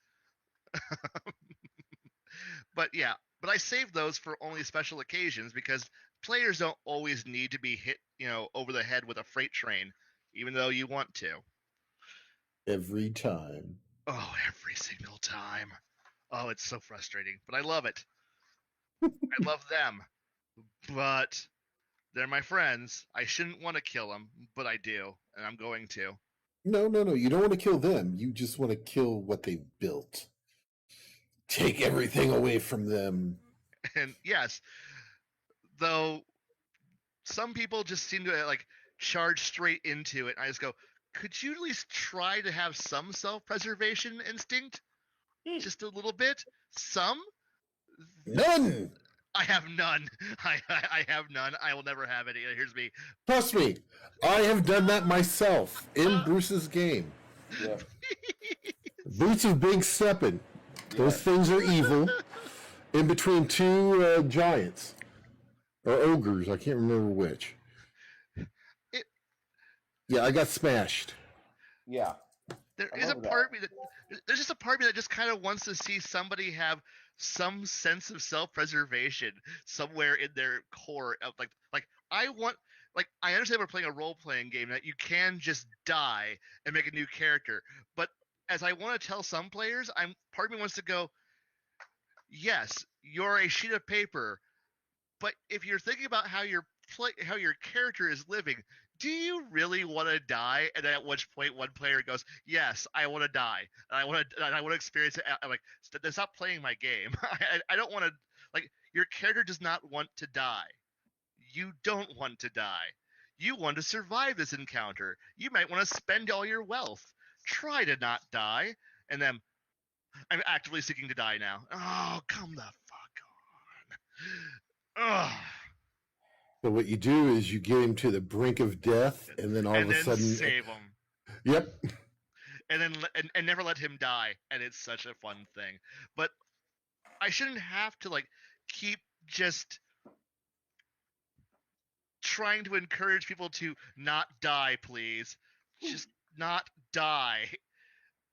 But I save those for only special occasions because players don't always need to be hit, over the head with a freight train, even though you want to. Every time. Oh, every single time. Oh, it's so frustrating, but I love it. I love them, but they're my friends. I shouldn't want to kill them, but I do, and I'm going to. No. You don't want to kill them. You just want to kill what they've built. Take everything away from them. And yes, though some people just seem to like charge straight into it. I just go, could you at least try to have some self-preservation instinct? Just a little bit? Some? None! I have none. I have none. I will never have any. Here's me. Trust me, I have done that myself in Bruce's game. Yeah. Boots of Big Steppin'. Those things are evil. In between two giants. Or ogres, I can't remember which. Yeah, I got smashed. Yeah. There's just a part of me that just kind of wants to see somebody have some sense of self-preservation somewhere in their core of like I understand we're playing a role-playing game that you can just die and make a new character, but as I want to tell some players, part of me wants to go, yes, you're a sheet of paper, but if you're thinking about how your character is living, do you really want to die? And at which point one player goes, yes, I want to die. And I want to experience it. I'm like, stop playing my game. I don't want to, like, your character does not want to die. You don't want to die. You want to survive this encounter. You might want to spend all your wealth. Try to not die. And then I'm actively seeking to die now. Oh, come the fuck on. Ugh. So what you do is you get him to the brink of death, and then all of a sudden save him. Yep. And then and never let him die, and it's such a fun thing. But I shouldn't have to like keep just trying to encourage people to not die, please. Just not die.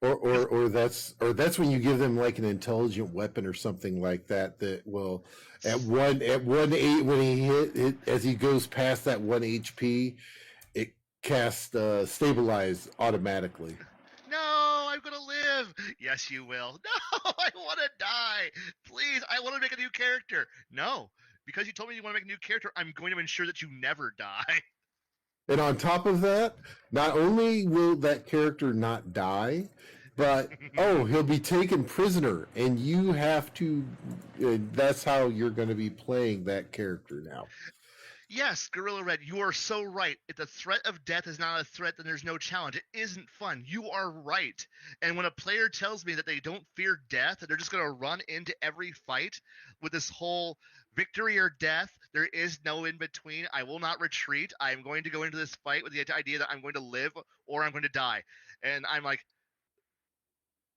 Or that's when you give them like an intelligent weapon or something like that will at one eight when he hit it as he goes past that 1 HP, it casts stabilize automatically. No, I'm gonna live. Yes, you will. No, I want to die. Please, I want to make a new character. No, because you told me you want to make a new character, I'm going to ensure that you never die. And on top of that, not only will that character not die, but he'll be taken prisoner, and you have to. That's how you're going to be playing that character now. Yes, Gorilla Red, you are so right. If the threat of death is not a threat, then there's no challenge. It isn't fun. You are right. And when a player tells me that they don't fear death, that they're just going to run into every fight with this whole victory or death, there is no in between. I will not retreat. I'm going to go into this fight with the idea that I'm going to live or I'm going to die. And I'm like,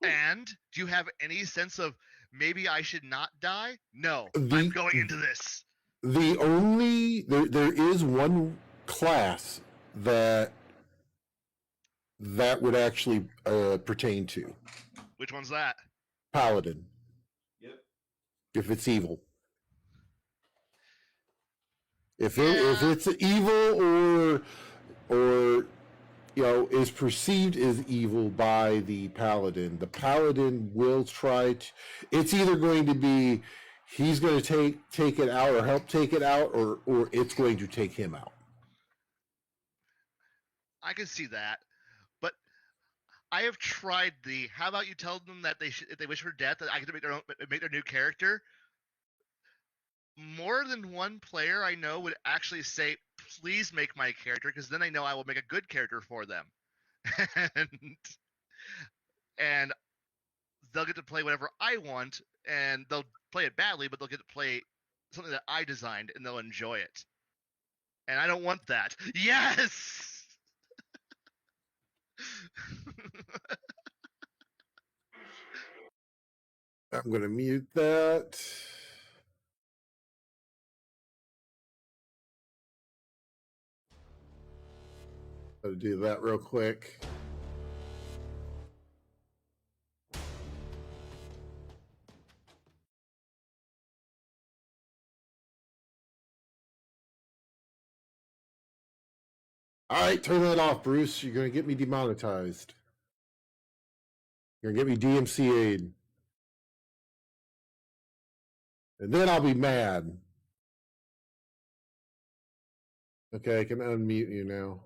and do you have any sense of maybe I should not die? No, I'm going into this. The only there is one class that would actually pertain to. Which one's that? Paladin. Yep. If it's evil. If it's evil or is perceived as evil by the paladin will try to. It's either going to be he's going to take it out or help take it out, or it's going to take him out. I can see that, but I have tried the. How about you tell them that if they wish for death, that I get to make their new character. More than one player I know would actually say, "Please make my character," because then I know I will make a good character for them, and they'll get to play whatever I want, and they'll play it badly, but they'll get to play something that I designed, and they'll enjoy it. And I don't want that. Yes. I'm going to mute that. Gotta do that real quick. All right, turn that off, Bruce. You're gonna get me demonetized. You're gonna get me DMCA'd. And then I'll be mad. Okay, I can unmute you now.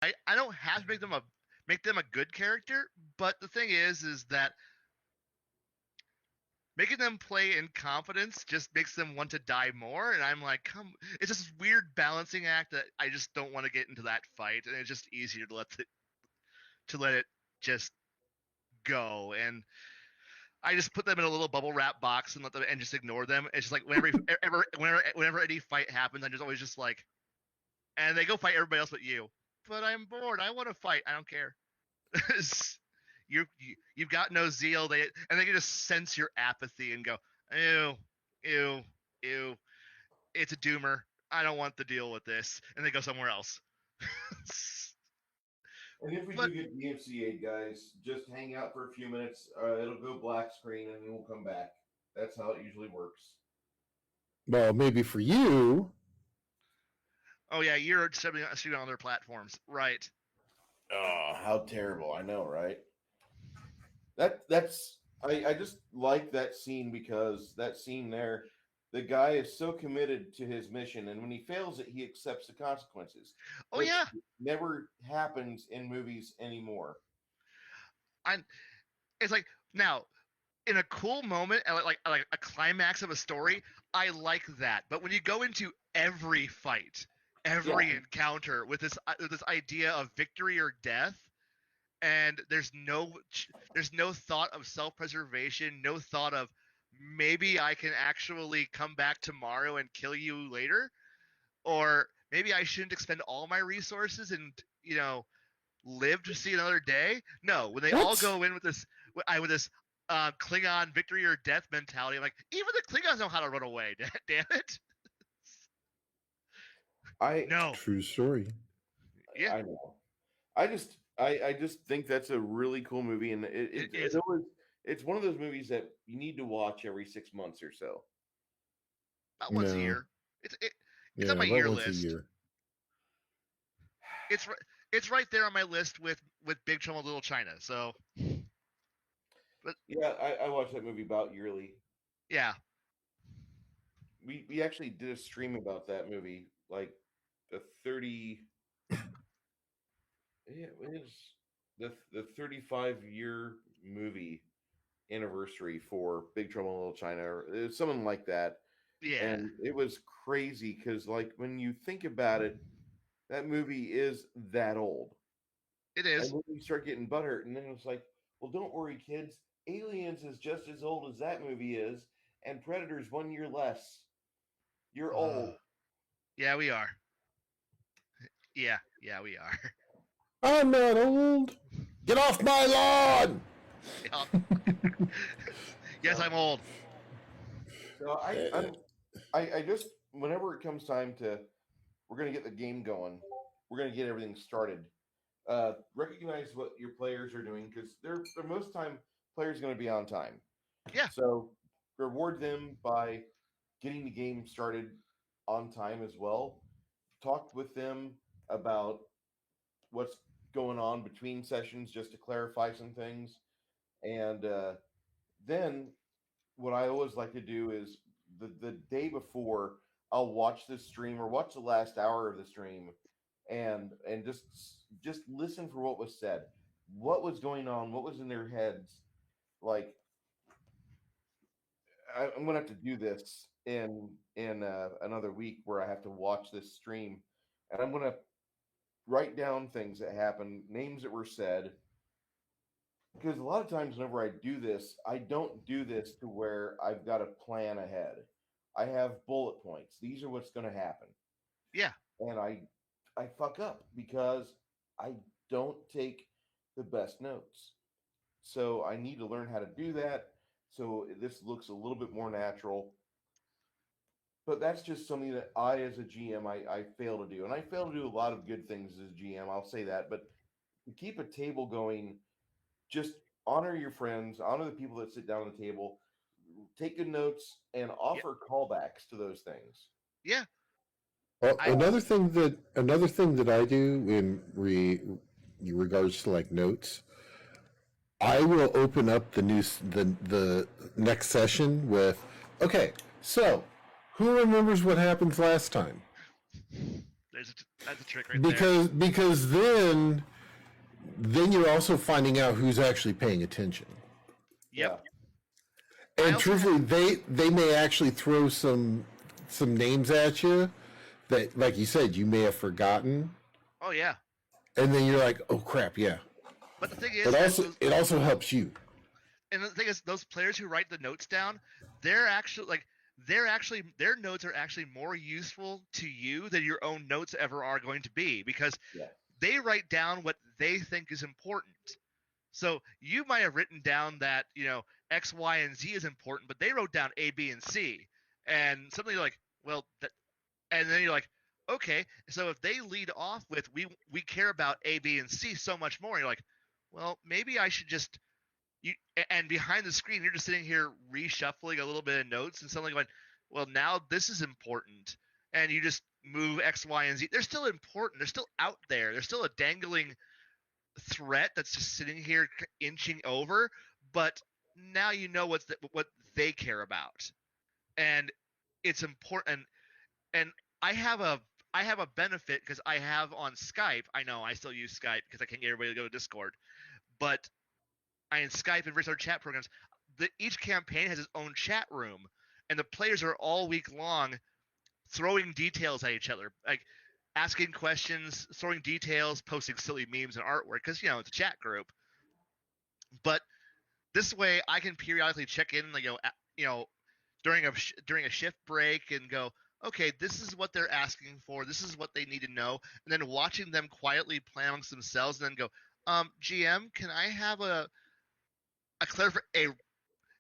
I don't have to make them a good character, but the thing is that making them play in confidence just makes them want to die more, and I'm like, it's just this weird balancing act that I just don't want to get into that fight, and it's just easier to let it just go. And I just put them in a little bubble wrap box and let them and just ignore them. It's just like whenever any fight happens, I'm just always just like, and they go fight everybody else but you. But I'm bored. I want to fight. I don't care. You've got no zeal. They can just sense your apathy and go, ew. It's a doomer. I don't want to deal with this, and they go somewhere else. And if we do get DMCA'd, guys, just hang out for a few minutes. It'll go black screen, and then we'll come back. That's how it usually works. Well, maybe for you. Oh yeah, you're streaming on other platforms, right? Oh, how terrible! I know, right? I just like that scene because that scene there, the guy is so committed to his mission, and when he fails it, he accepts the consequences. Oh yeah, never happens in movies anymore. It's like now, in a cool moment, like a climax of a story, I like that. But when you go into every fight, every encounter with this idea of victory or death, and there's no thought of self-preservation, no thought of maybe I can actually come back tomorrow and kill you later, or maybe I shouldn't expend all my resources and live to see another day. No, when they all go in with this Klingon victory or death mentality. I'm like, even the Klingons know how to run away. Damn it. No. True story. Yeah. I know. I just think that's a really cool movie, and It is. it's one of those movies that you need to watch every 6 months or so. About once a No. year. It's Yeah, on my about year once list. a year. It's right there on my list with Big Trouble in Little China. So Yeah, I watch that movie about yearly. yeah. We actually did a stream about that movie, like the 30. Yeah, it is the 35-year movie anniversary for Big Trouble in Little China, or it was something like that. Yeah. And it was crazy because, like, when you think about it, that movie is that old. It is. And then you start getting butthurt, and then it's like, well, don't worry, kids. Aliens is just as old as that movie is, and Predator's 1 year less. You're old. Yeah, we are. Yeah, we are. I'm not old. Get off my lawn. Yes, I'm old. So I just, whenever it comes time to, we're gonna get the game going. We're gonna get everything started. Recognize what your players are doing, because they're most time players going to be on time. Yeah. So reward them by getting the game started on time as well. Talk with them about what's going on between sessions, just to clarify some things. And then what I always like to do is the day before, I'll watch this stream or watch the last hour of the stream, and just listen for what was said, what was going on, what was in their heads. Like, I'm gonna have to do this in another week where I have to watch this stream, and I'm gonna write down things that happened, names that were said, because a lot of times whenever I do this, I don't do this to where I've got a plan ahead. I have bullet points. These are what's going to happen. Yeah. And I fuck up because I don't take the best notes. So I need to learn how to do that. So this looks a little bit more natural. But that's just something that I, as a GM, I fail to do. And I fail to do a lot of good things as a GM, I'll say that. But to keep a table going, just honor your friends, honor the people that sit down on the table, take good notes, and offer callbacks to those things. Yeah. Another thing that I do in regards to like notes, I will open up the next session with, okay, so who remembers what happened last time? That's a trick right there. Because then you're also finding out who's actually paying attention. Yep. Yeah. And truthfully, they may actually throw some names at you that, like you said, you may have forgotten. Oh yeah. And then you're like, oh crap, yeah. But the thing is, it also helps you. And the thing is, those players who write the notes down, their notes are actually more useful to you than your own notes ever are going to be, because they write down what they think is important. So you might have written down that, X, Y, and Z is important, but they wrote down A, B, and C. And suddenly you're like, well, and then you're like, okay, so if they lead off with, we care about A, B, and C so much more, you're like, well, maybe I should just, and behind the screen, you're just sitting here reshuffling a little bit of notes and suddenly going, well, now this is important. And you just move X, Y, and Z. They're still important. They're still out there. They're still a dangling threat that's just sitting here inching over. But now you know what they care about. And it's important. And I have a benefit because I have on Skype. I know I still use Skype because I can't get everybody to go to Discord. But in Skype and various other chat programs, each campaign has its own chat room, and the players are all week long throwing details at each other, like asking questions, throwing details, posting silly memes and artwork, because it's a chat group. But this way, I can periodically check in, during a shift break and go, okay, this is what they're asking for, this is what they need to know, and then watching them quietly plan amongst themselves, and then go, GM, can I have a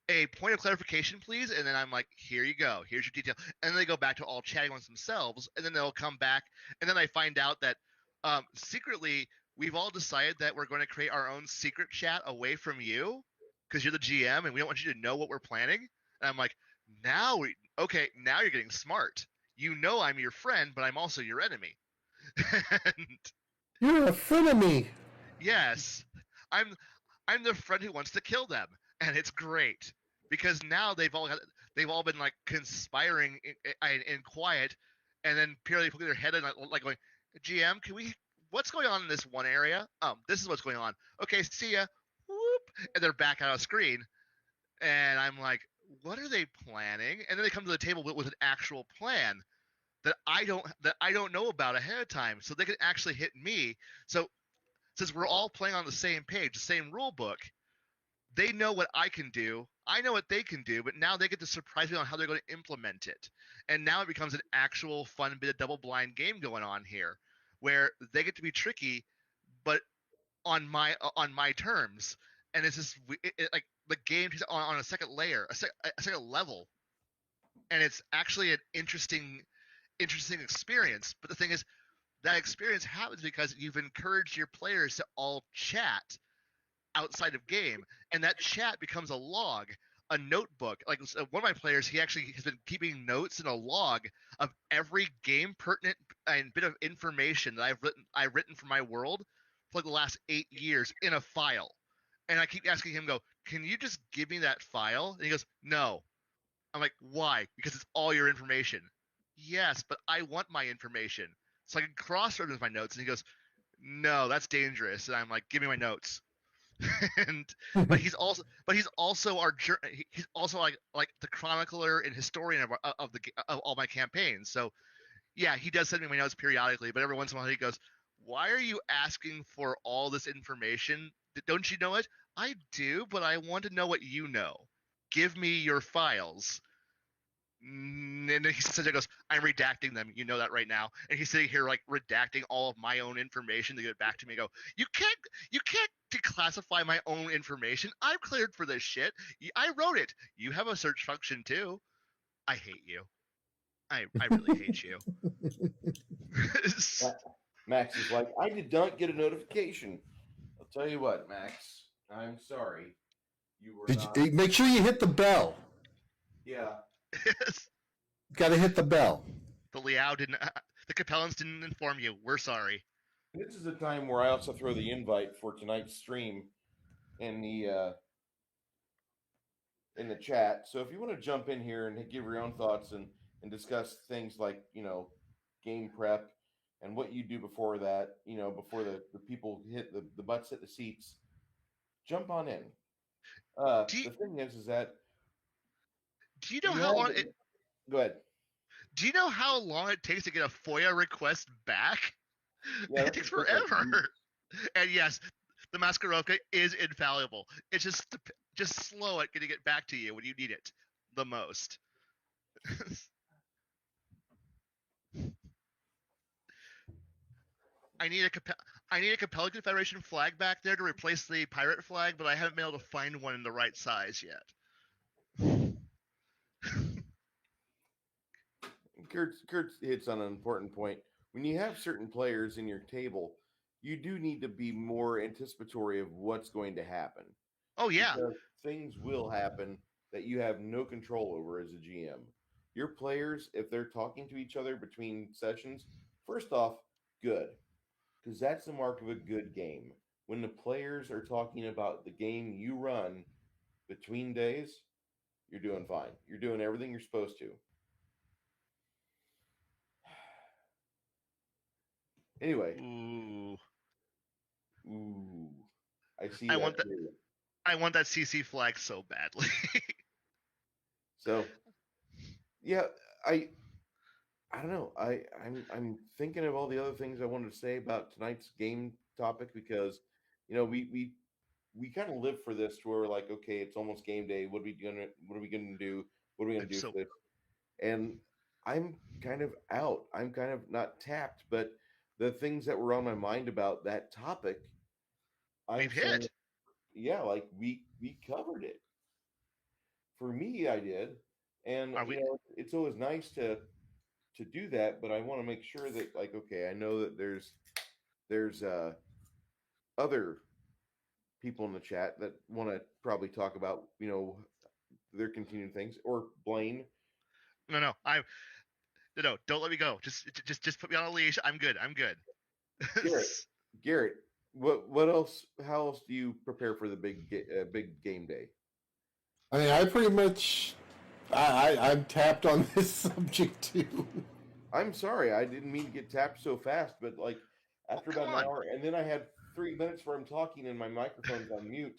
a point of clarification, please. And then I'm like, here you go. Here's your detail. And then they go back to all chatting amongst themselves. And then they'll come back. And then I find out that secretly, we've all decided that we're going to create our own secret chat away from you because you're the GM and we don't want you to know what we're planning. And I'm like, now you're getting smart. You know I'm your friend, but I'm also your enemy. And You're a frenemy. yes, I'm the friend who wants to kill them, and it's great because now they've all been like conspiring in quiet, and then purely putting their head in like going, GM, what's going on in this one area? This is what's going on. Okay, see ya. Whoop, and they're back out of screen, and I'm like, what are they planning? And then they come to the table with an actual plan that I don't know about ahead of time, so they can actually hit me. So since we're all playing on the same page, the same rule book, they know what I can do. I know what they can do, but now they get to surprise me on how they're going to implement it. And now it becomes an actual fun bit of double blind game going on here, where they get to be tricky, but on my terms. And it's just like the game is on a second layer, a second level, and it's actually an interesting experience. But the thing is, that experience happens because you've encouraged your players to all chat outside of game, and that chat becomes a log, a notebook. Like one of my players, he actually has been keeping notes in a log of every game pertinent and bit of information that I've written for my world for like the last 8 years in a file. And I keep asking him, can you just give me that file? And he goes, no. I'm like, why? Because it's all your information. Yes, but I want my information so I can cross-reference my notes. And he goes, no, that's dangerous. And I'm like, give me my notes. but he's also he's also like the chronicler and historian of all my campaigns. So yeah, he does send me my notes periodically, but every once in a while he goes, why are you asking for all this information? Don't you know it? I do, but I want to know what you know. Give me your files. And then he says, I'm redacting them. You know that right now. And he's sitting here like redacting all of my own information to get it back to me. And go, you can't declassify my own information. I'm cleared for this shit. I wrote it. You have a search function too. I hate you. I really hate you. Max is like, I did not get a notification. I'll tell you what, Max. I'm sorry. You were not. Make sure you hit the bell. Yeah. Got to hit the bell. The Liao didn't. The Capellans didn't inform you. We're sorry. This is a time where I also throw the invite for tonight's stream in the chat. So if you want to jump in here and give your own thoughts and discuss things like, game prep and what you do before that, before the people hit the butts hit the seats, jump on in. The thing is that. Do you know how long it? Go ahead. Do you know how long it takes to get a FOIA request back? Yeah, it takes forever. And yes, the Maskirovka is infallible. It's just slow at getting it back to you when you need it the most. I need a Capella Confederation flag back there to replace the pirate flag, but I haven't been able to find one in the right size yet. Kurt hits on an important point. When you have certain players in your table, you do need to be more anticipatory of what's going to happen. Oh yeah, because things will happen that you have no control over as a GM. Your players, if they're talking to each other between sessions, first off, good, because that's the mark of a good game. When the players are talking about the game you run between days, you're doing fine. You're doing everything you're supposed to. Anyway. Ooh. I see. I want that CC flag so badly. So, yeah, I don't know. I'm thinking of all the other things I wanted to say about tonight's game topic because, we kind of live for this to where we're like, okay, it's almost game day. What are we gonna do? What are we gonna do for this? And I'm kind of out. I'm kind of not tapped, but the things that were on my mind about that topic, we've hit. Yeah, like we covered it. for me, I did, and Are we? it's always nice to do that, but I want to make sure that, like, okay, I know that there's other people in the chat that want to probably talk about their continued things, or Blaine. No. No. Don't let me go. Just put me on a leash. I'm good. I'm good. Garrett, what else? How else do you prepare for the big game day? I mean, I pretty much, I'm tapped on this subject too. I'm sorry, I didn't mean to get tapped so fast, but like after Come about an on. hour, and then I had 3 minutes where I'm talking and my microphone's on mute.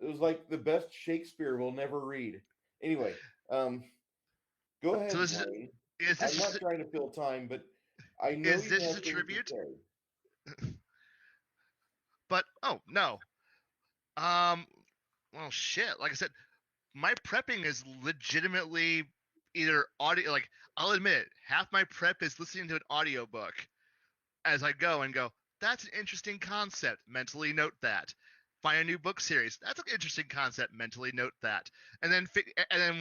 It was like the best Shakespeare we'll never read. Anyway, go ahead, So this Blaine. is I'm this not just trying to fill time, but I know is you this have a things to tribute? say. But oh no. Um. Well, shit. Like I said, my prepping is legitimately either audio. Like I'll admit, it, half my prep is listening to an audiobook as I go and go. That's an interesting concept. Mentally note that. Find a new book series. That's an interesting concept. Mentally note that. And then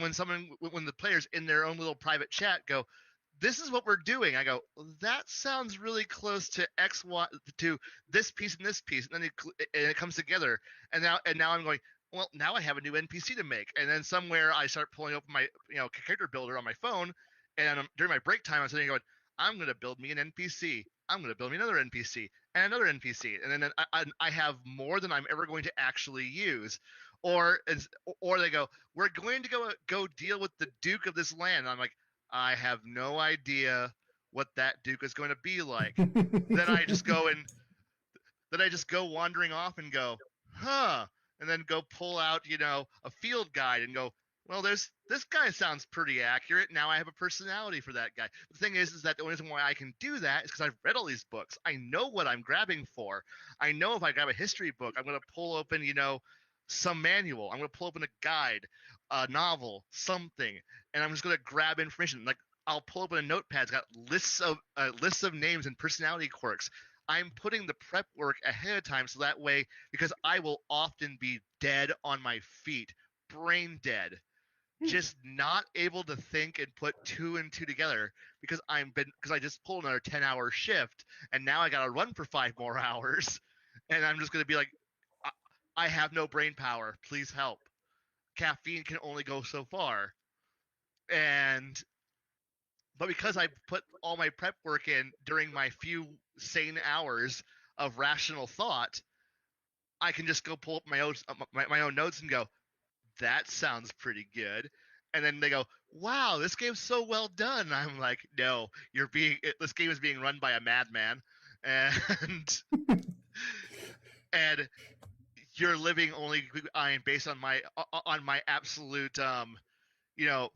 when the players in their own little private chat go, this is what we're doing. I go, that sounds really close to X, Y, to this piece and this piece, and then it comes together. And now I'm going, well, now I have a new NPC to make. And then somewhere I start pulling open my character builder on my phone, and during my break time I'm sitting going, I'm going to build me an NPC. I'm going to build me another NPC and another NPC, and then I have more than I'm ever going to actually use. Or they go, we're going to go deal with the Duke of this land. And I'm like, I have no idea what that Duke is going to be like. Then I just go wandering off and go, huh, and then go pull out, a field guide and go, well, this guy sounds pretty accurate. Now I have a personality for that guy. The thing is that the only reason why I can do that is because I've read all these books. I know what I'm grabbing for. I know if I grab a history book, I'm going to pull open, some manual. I'm going to pull open a guide, a novel, something, and I'm just going to grab information. Like I'll pull open a notepad. It's got lists of names and personality quirks. I'm putting the prep work ahead of time so that way, because I will often be dead on my feet, brain dead, just not able to think and put two and two together because I just pulled another 10-hour shift and now I got to run for 5 more hours, and I'm just going to be like, I have no brain power. Please help. Caffeine can only go so far. But because I put all my prep work in during my few sane hours of rational thought, I can just go pull up my own notes and go, that sounds pretty good. And then they go, wow, this game's so well done. And I'm like, no, this game is being run by a madman, and and you're living only based on my absolute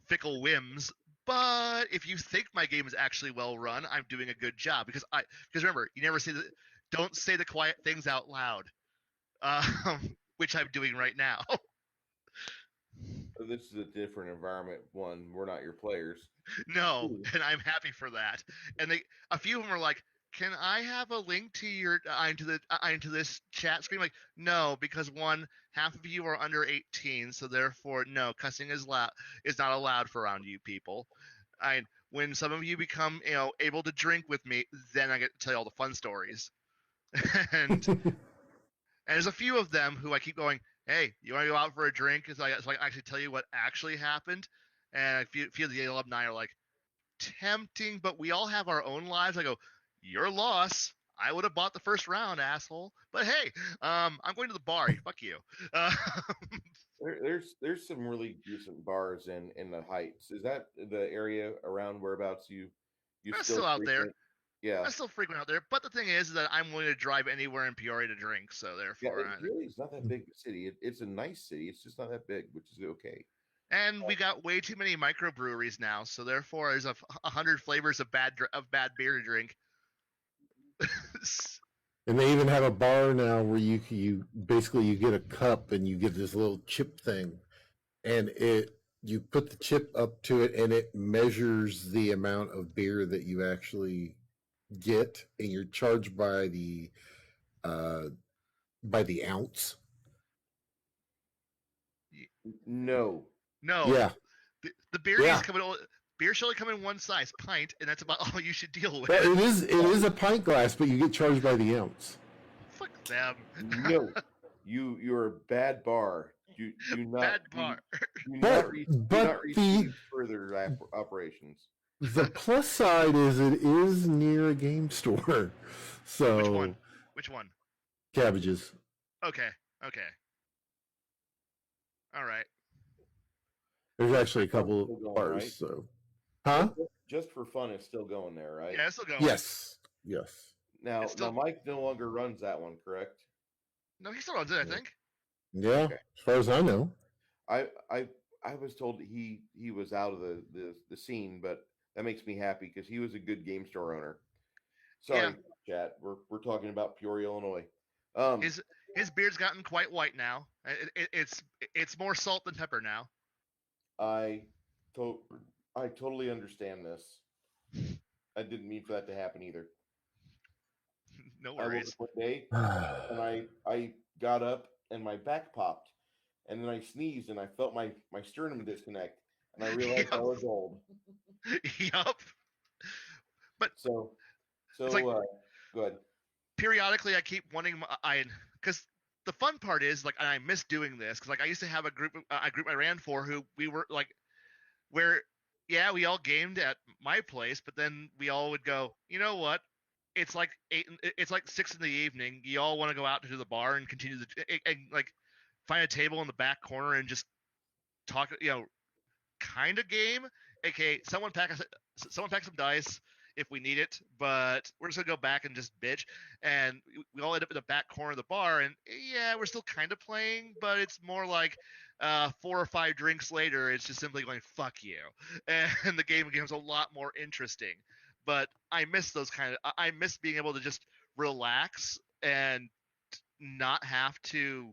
fickle whims. But if you think my game is actually well run, I'm doing a good job because remember, you never don't say the quiet things out loud, which I'm doing right now. So this is a different environment. One, we're not your players. No, and I'm happy for that. And a few of them are like, "Can I have a link to your into this chat screen?" Like, no, because one, half of you are under 18, so therefore, no, cussing is not allowed for around you people. When some of you become able to drink with me, then I get to tell you all the fun stories. and there's a few of them who I keep going, hey, you want to go out for a drink? So I can actually tell you what actually happened. And I feel the alumni are like, tempting, but we all have our own lives. I go, your loss. I would have bought the first round, asshole. But hey, I'm going to the bar. Fuck you. There's some really decent bars in the Heights. Is that the area around whereabouts you still out there? Yeah, I still frequent out there. But the thing is that I'm willing to drive anywhere in Peoria to drink. So therefore, it's not that big a city. It's a nice city. It's just not that big, which is okay. And we got way too many microbreweries now, so therefore there's 100 flavors of bad beer to drink. And they even have a bar now where you basically you get a cup and you get this little chip thing, and you put the chip up to it and it measures the amount of beer that you actually get, and you're charged by the ounce. No. No. Yeah. The beer Yeah. needs to come in. Beer should only come in one size, pint, and that's about all you should deal with. Well, it is a pint glass, but you get charged by the ounce. Fuck them. No. You're a bad bar. Do not Bad bar. do But- not do but not the- receive further operations. The plus side is it is near a game store. So Which one? Which one? Cabbages. Okay. All right. There's actually a couple Still going, bars, right? so huh? Just for fun, it's still going there, right? Yeah, it's still going. Yes. Yes. Now, It's still- Mike no longer runs that one, correct? No, he still runs it, I think. Yeah. Okay. As far as I know. I was told he was out of the scene, but that makes me happy because he was a good game store owner. Sorry, chat. We're talking about Peoria, Illinois. His beard's gotten quite white now. It's more salt than pepper now. I totally understand this. I didn't mean for that to happen either. No I woke worries. up one day and I got up and my back popped, and then I sneezed and I felt my sternum disconnect, and I realized I was old. Yup. So It's like- go ahead. Periodically, I keep wanting because the fun part is like, and I miss doing this because like I used to have a group I ran for who we were like, where we all gamed at my place, but then we all would go, you know what? It's like 6 in the evening. You all want to go out to the bar and continue and like find a table in the back corner and just talk, kind of game. AKA someone pack some dice if we need it, but we're just gonna go back and just bitch, and we all end up in the back corner of the bar, and we're still kind of playing, but it's more like 4 or 5 drinks later, it's just simply going fuck you, and the game becomes a lot more interesting. But I miss I miss being able to just relax and not have to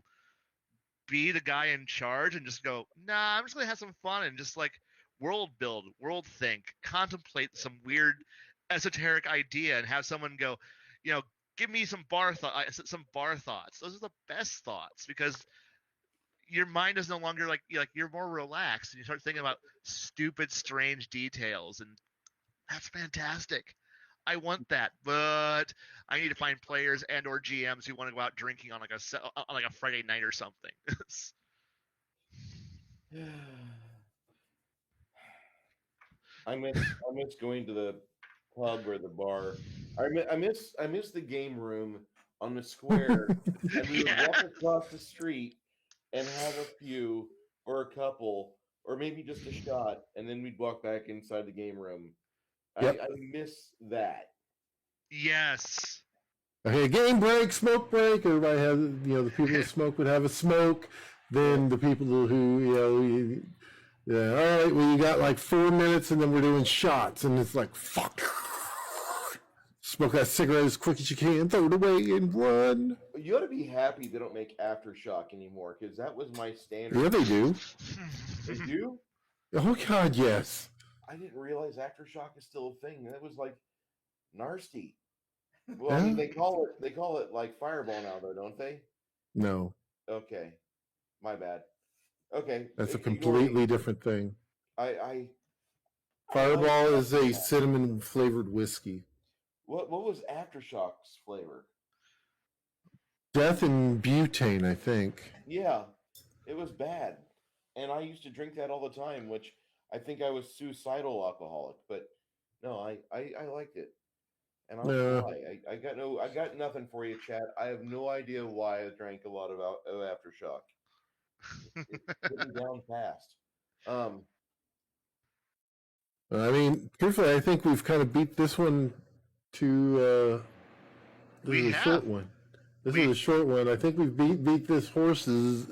be the guy in charge and just go, nah, I'm just gonna have some fun and just like world build, world think, contemplate some weird esoteric idea and have someone go, give me some bar thoughts. Those are the best thoughts because your mind is no longer like you're more relaxed and you start thinking about stupid, strange details, and that's fantastic. I want that, but I need to find players and or GMs who want to go out drinking on like a Friday night or something. I miss going to the pub or the bar. I miss the game room on the square, and we would walk across the street and have a few or a couple or maybe just a shot, and then we'd walk back inside the game room. Yep. I miss that. Yes. Okay, game break, smoke break. Everybody has, the people that smoke would have a smoke. Then the people who, all right, well, you got like 4 minutes and then we're doing shots. And it's like, fuck. Smoke that cigarette as quick as you can, throw it away and run. You ought to be happy they don't make Aftershock anymore, because that was my standard. Yeah, they do. They do? Oh, God, yes. I didn't realize Aftershock is still a thing. That was like nasty. Well, I mean, they call it like Fireball now, though, don't they? No, Okay, my bad. Okay, that's a ignore me. completely different thing. I Fireball is a cinnamon-flavored whiskey. what was Aftershock's flavor? Death and butane, I think. Yeah, it was bad, and I used to drink that all the time, which I think I was suicidal alcoholic. But no, I liked it, and I don't know why. I got nothing for you, chat. I have no idea why I drank a lot of Aftershock. It put me down fast. I mean, truthfully, I think we've kind of beat this one to this We is a have. short one. This is a short one. I think we've beat this horse as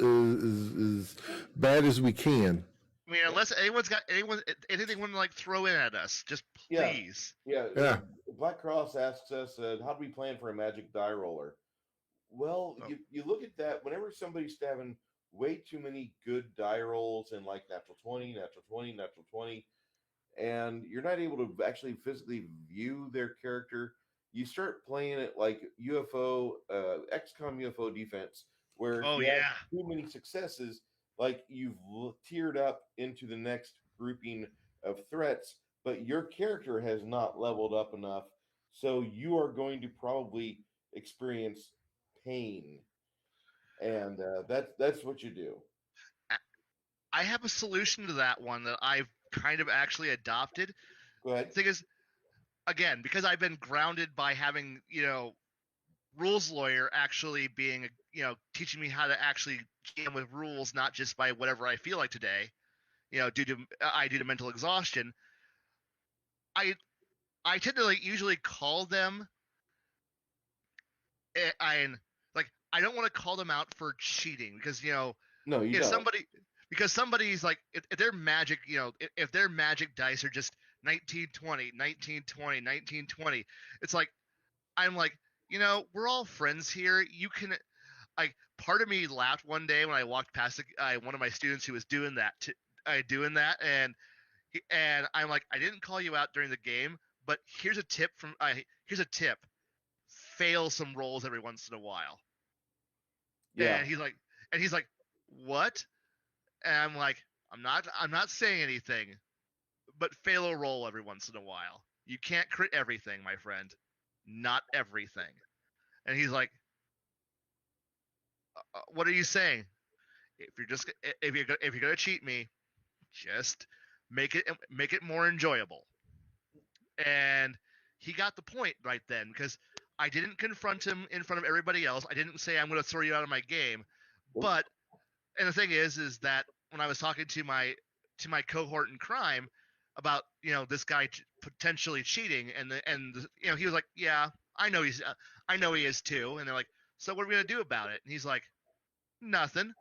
bad as we can. I mean, unless anyone's got anything they want to like throw in at us, just Yeah. please. Yeah. Black Cross asks us, how do we plan for a magic die roller? Well, you look at that. Whenever somebody's having way too many good die rolls and like natural 20, natural 20, natural 20, and you're not able to actually physically view their character, you start playing it like UFO, XCOM UFO defense, where Oh, if you have yeah. too many successes, like you've tiered up into the next grouping of threats, but your character has not leveled up enough, so you are going to probably experience pain, and that's what you do. I have a solution to that one that I've kind of actually adopted. Go ahead. The thing is, again, because I've been grounded by having, rules lawyer actually being, teaching me how to actually game with rules, not just by whatever I feel like today, due to mental exhaustion. I tend to usually call them. I don't want to call them out for cheating because No, you if don't. somebody's like if their magic if their magic dice are just 1920 1920 1920, it's like I'm like, we're all friends here. You can, like, part of me laughed one day when I walked past one of my students who was doing that and I'm like, I didn't call you out during the game, but here's a tip fail some rolls every once in a while. Yeah. And he's like, what? And I'm like, I'm not saying anything, but fail a roll every once in a while. You can't crit everything, my friend. Not everything. And he's like, what are you saying? If you're gonna cheat me, just make it more enjoyable. And he got the point right then, because I didn't confront him in front of everybody else. I didn't say I'm going to throw you out of my game. But, and the thing is that when I was talking to my cohort in crime about this guy potentially cheating, and he was like, yeah, I know he is too. And they're like, so what are we gonna do about it? And he's like, nothing.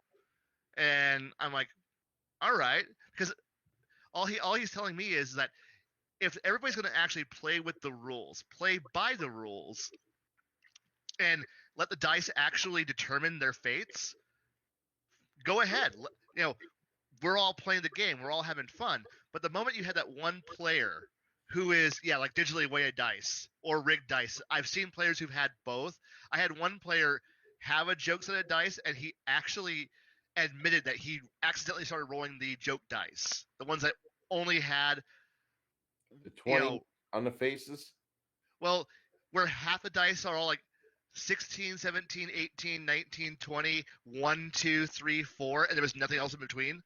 And I'm like, all right, because all he's telling me is that if everybody's going to actually play with the rules, play by the rules, and let the dice actually determine their fates, go ahead. We're all playing the game. We're all having fun. But the moment you had that one player who is, like digitally weighted dice or rigged dice, I've seen players who've had both. I had one player have a joke-sided dice, and he actually admitted that he accidentally started rolling the joke dice, the ones that only had the 20 on the faces. Well, where half the dice are all like 16, 17, 18, 19, 20, 1, 2, 3, 4, and there was nothing else in between.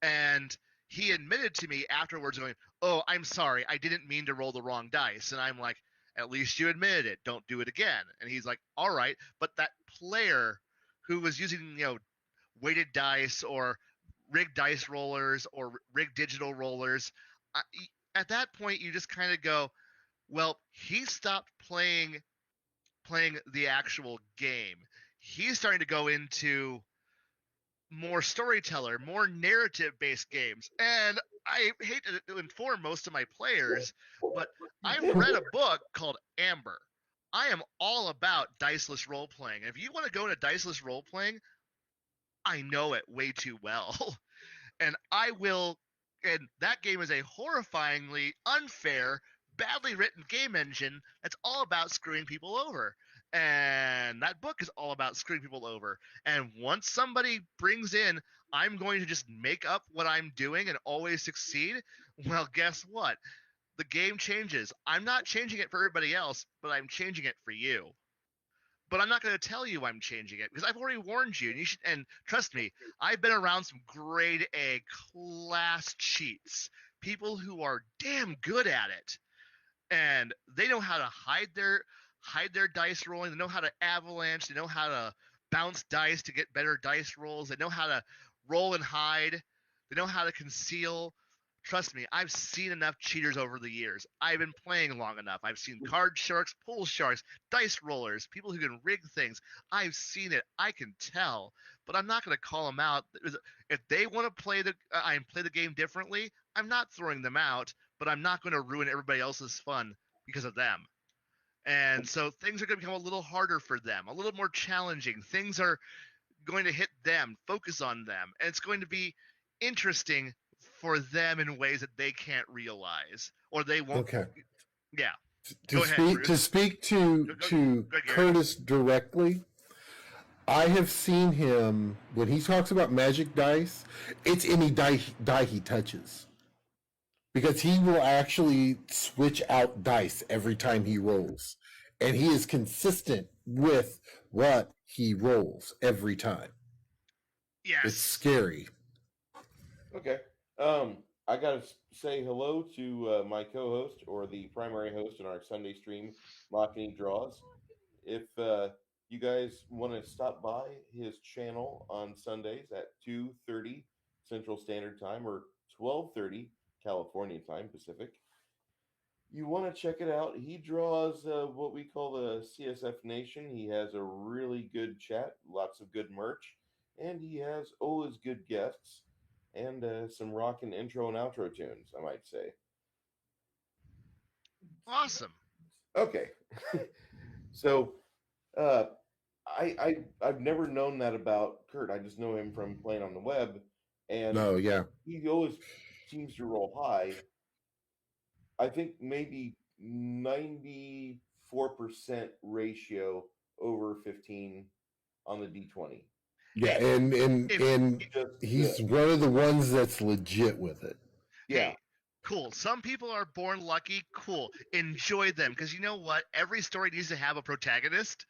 And he admitted to me afterwards going, oh, I'm sorry, I didn't mean to roll the wrong dice. And I'm like, at least you admitted it. Don't do it again. And he's like, all right. But that player who was using, weighted dice or rigged dice rollers or rigged digital rollers, at that point you just kind of go, well, he stopped playing the actual game. He's starting to go into more storyteller, more narrative-based games. And I hate to inform most of my players, but I've read a book called Amber. I am all about diceless role-playing. If you want to go into diceless role-playing, I know it way too well. And I will, and that game is a horrifyingly unfair, badly written game engine that's all about screwing people over. And that book is all about screwing people over. And once somebody brings in, I'm going to just make up what I'm doing and always succeed, well, guess what? The game changes. I'm not changing it for everybody else, but I'm changing it for you. But I'm not going to tell you I'm changing it because I've already warned you. And trust me, I've been around some grade A class cheats, people who are damn good at it, and they know how to hide their dice rolling. They know how to avalanche. They know how to bounce dice to get better dice rolls. They know how to roll and hide. They know how to conceal. Trust me, I've seen enough cheaters over the years. I've been playing long enough. I've seen card sharks, pool sharks, dice rollers, people who can rig things. I've seen it. I can tell. But I'm not going to call them out. If they want to play the game differently, I'm not throwing them out, but I'm not going to ruin everybody else's fun because of them. And so things are going to become a little harder for them, a little more challenging. Things are going to hit them, focus on them, and it's going to be interesting for them in ways that they can't realize, or they won't. Okay. Yeah. To speak to Go, Curtis directly, I have seen him when he talks about magic dice. It's any die he touches, because he will actually switch out dice every time he rolls, and he is consistent with what he rolls every time. Yes. It's scary. Okay. I gotta say hello to my co-host or the primary host in our Sunday stream, Mocking Draws. If you guys want to stop by his channel on Sundays at 2:30 Central Standard Time or 12:30 California Time Pacific, you want to check it out. He draws what we call the CSF Nation. He has a really good chat, lots of good merch, and he has always good guests and some rockin' intro and outro tunes, I might say. Awesome. Okay, so uh, I've never known that about Kurt. I just know him from playing on the web, and No, yeah. he always seems to roll high. I think maybe 94% ratio over 15 on the D20. Yeah, and Just he's good. one of the ones that's legit with it. Yeah. Hey, cool. Some people are born lucky. Cool. Enjoy them, because you know what? Every story needs to have a protagonist,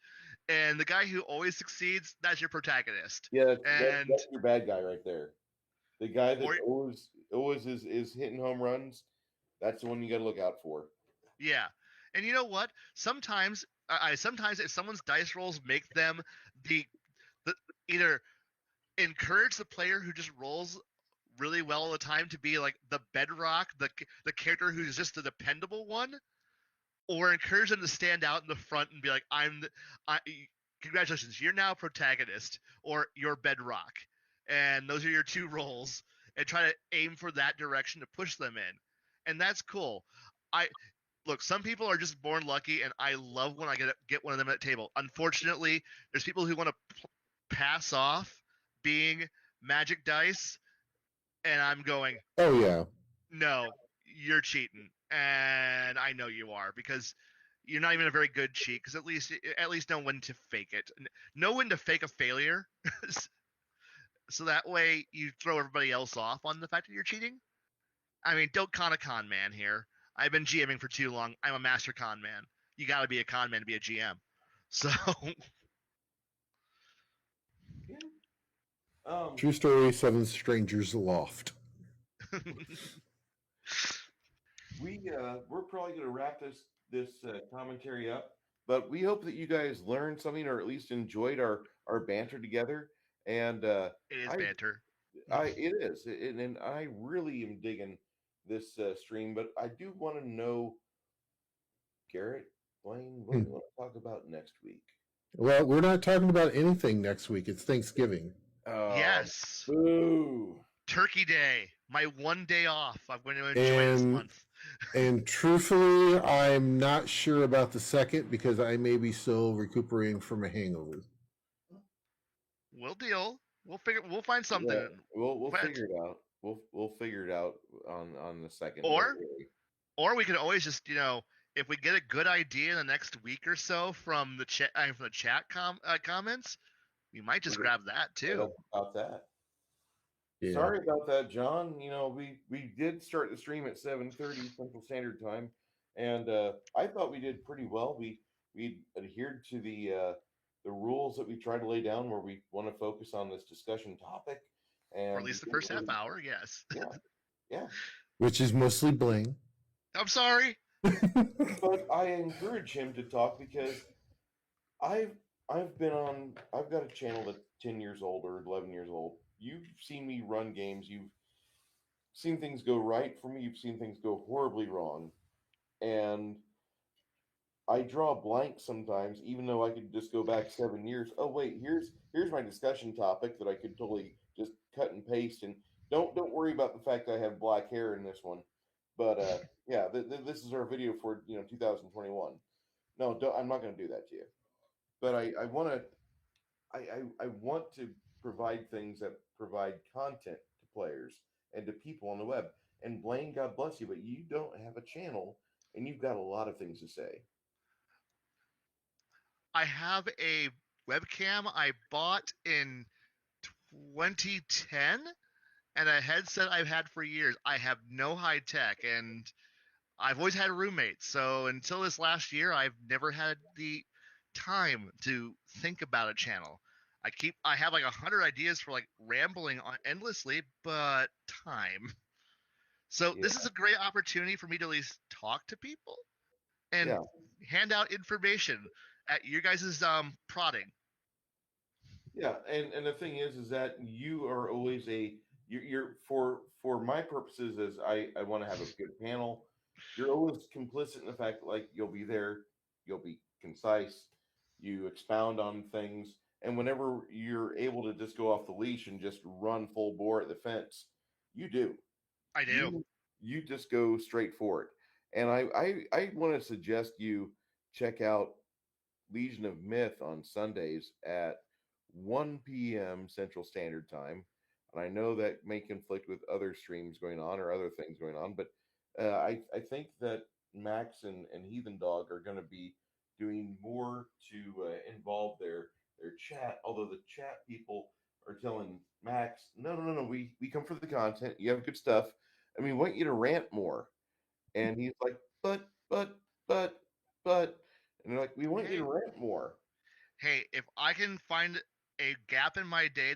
and the guy who always succeeds, that's your protagonist. Yeah, And that's your bad guy right there. The guy that Or- always is hitting home runs. That's the one you got to look out for. yeah, and you know what? Sometimes, sometimes if someone's dice rolls make them the either encourage the player who just rolls really well all the time to be like the bedrock, the character who's just the dependable one, or encourage them to stand out in the front and be like, congratulations, you're now protagonist, or you're bedrock, and those are your two roles, and try to aim for that direction to push them in, and that's cool. Look, some people are just born lucky, and I love when I get one of them at the table. Unfortunately, there's people who want to pass off being magic dice, and I'm going, Oh yeah. no, you're cheating, and I know you are, because you're not even a very good cheat. Because at least know when to fake it, know when to fake a failure, so that way you throw everybody else off on the fact that you're cheating. I mean, don't con a con man here. I've been GMing for too long. I'm a master con man. You got to be a con man to be a GM. So True story, Seven Strangers Loft. We're probably going to wrap this commentary up, but we hope that you guys learned something or at least enjoyed our banter together. And it is banter. it is, and I really am digging this stream. But I do want to know, Garrett, Blaine, what do you want to talk about next week? Well, we're not talking about anything next week. It's Thanksgiving. Yes. Boo. Turkey Day, my one day off. I'm going to enjoy this month. And truthfully, I'm not sure about the second because I may be still recuperating from a hangover. We'll deal. We'll find something. Yeah, we'll figure it out. We'll figure it out on the second. Or we could always just, if we get a good idea in the next week or so from the chat comments, we might just grab that too. About that. Yeah. Sorry about that, John. We did start the stream at 7:30 Central Standard Time, and I thought we did pretty well. We adhered to the rules that we try to lay down, where we want to focus on this discussion topic, and or at least the first half hour. Yes. Yeah. Which is mostly Blaine. I'm sorry. But I encourage him to talk because I've got a channel that's 10 years old or 11 years old. You've seen me run games. You've seen things go right for me. You've seen things go horribly wrong. And I draw blank sometimes, even though I could just go back 7 years. Oh wait, here's my discussion topic that I could totally just cut and paste. And don't worry about the fact that I have black hair in this one. But yeah, this is our video for 2021. No, I'm not going to do that to you. But I want to I want to provide things that provide content to players and to people on the web. And Blaine, God bless you, but you don't have a channel and you've got a lot of things to say. I have a webcam I bought in 2010 and a headset I've had for years. I have no high tech, and I've always had roommates. So until this last year, I've never had the time to think about a channel. I have like 100 ideas for like rambling on endlessly, but time. So Yeah. this is a great opportunity for me to at least talk to people and Yeah. hand out information at your guys' prodding. Yeah, and the thing is that you are always you're for my purposes as I want to have a good panel. You're always complicit in the fact that like you'll be there, you'll be concise, you expound on things, and whenever you're able to just go off the leash and just run full bore at the fence, you do. I do. You just go straight for it. And I want to suggest you check out Legion of Myth on Sundays at 1 p.m. Central Standard Time. And I know that may conflict with other streams going on or other things going on, but I think that Max and Heathen Dog are going to be doing more to involve their chat. Although the chat people are telling Max, no, we come for the content. You have good stuff, and we want you to rant more. And he's like, but, but, and they're like, we want you to rant more. Hey, if I can find a gap in my day,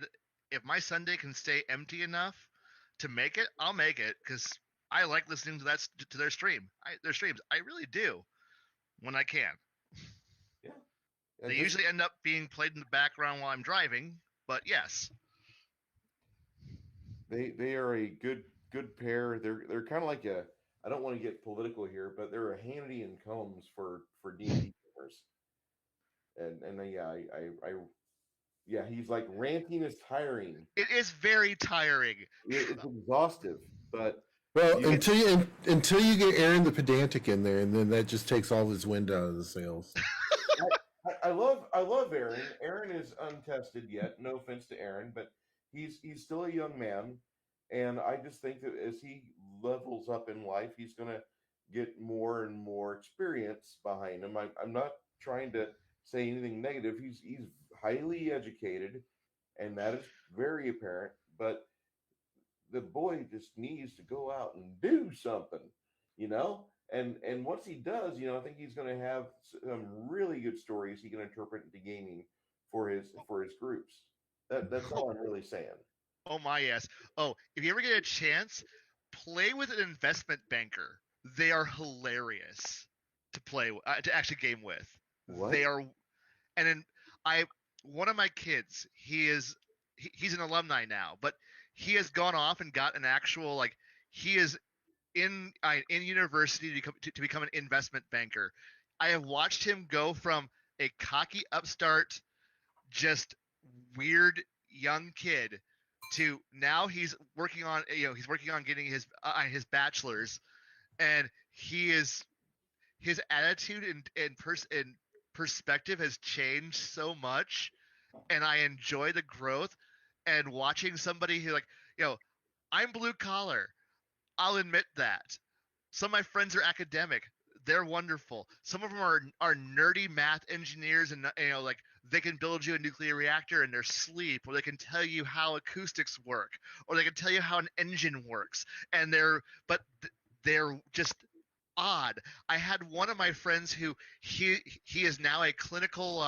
if my Sunday can stay empty enough to make it, I'll make it because I like listening to their streams. I really do when I can. Yeah. They usually end up being played in the background while I'm driving, but yes. They are a good pair. They're kind of like a, I don't want to get political here, but they're a Hannity and Combs for D&D gamers. And yeah, he's like ranting is tiring. It is very tiring. It's exhaustive, but well, until you get Aaron the pedantic in there, and then that just takes all his wind out of the sails. I love Aaron. Aaron is untested yet. No offense to Aaron, but he's still a young man, and I just think that as he levels up in life, he's going to get more and more experience behind him. I'm not trying to say anything negative. He's highly educated, and that is very apparent. But the boy just needs to go out and do something, you know. And once he does, I think he's going to have some really good stories he can interpret into gaming for his groups. That's all I'm really saying. Oh my yes. Oh, if you ever get a chance, play with an investment banker. They are hilarious to play to actually game with. What? They are, and then one of my kids, he's an alumni now, but he has gone off and got an actual he is in university to become an investment banker. I have watched him go from a cocky upstart, just weird young kid to now he's working on getting his bachelor's, and his attitude and perspective has changed so much, and I enjoy the growth and watching somebody who I'm blue collar. I'll admit that. Some of my friends are academic. They're wonderful. Some of them are nerdy math engineers, and they can build you a nuclear reactor in their sleep, or they can tell you how acoustics work, or they can tell you how an engine works. And they're just odd. I had one of my friends who he is now a clinical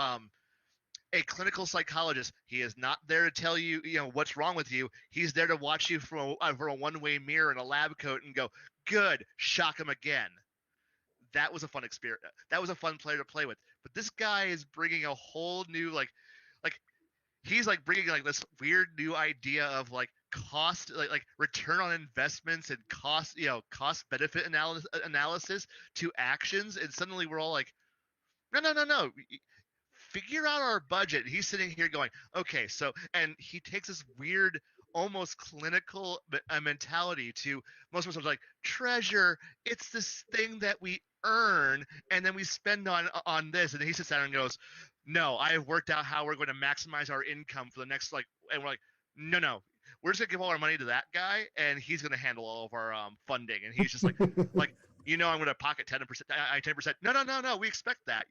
psychologist. He is not there to tell you, what's wrong with you. He's there to watch you from a one-way mirror in a lab coat and go, good, shock him again. That was a fun experience. That was a fun player to play with. But this guy is bringing a whole new, he's bringing this weird new idea of cost, return on investments and cost benefit analysis to actions. And suddenly we're all like, no. Figure out our budget. He's sitting here going, okay, so, and he takes this weird, almost clinical mentality to most of us like treasure. It's this thing that we earn and then we spend on this. And he sits down and goes, no, I have worked out how we're going to maximize our income for the next and we're like, no, we're just gonna give all our money to that guy and he's gonna handle all of our funding. And he's just I'm gonna pocket 10%. No, we expect that.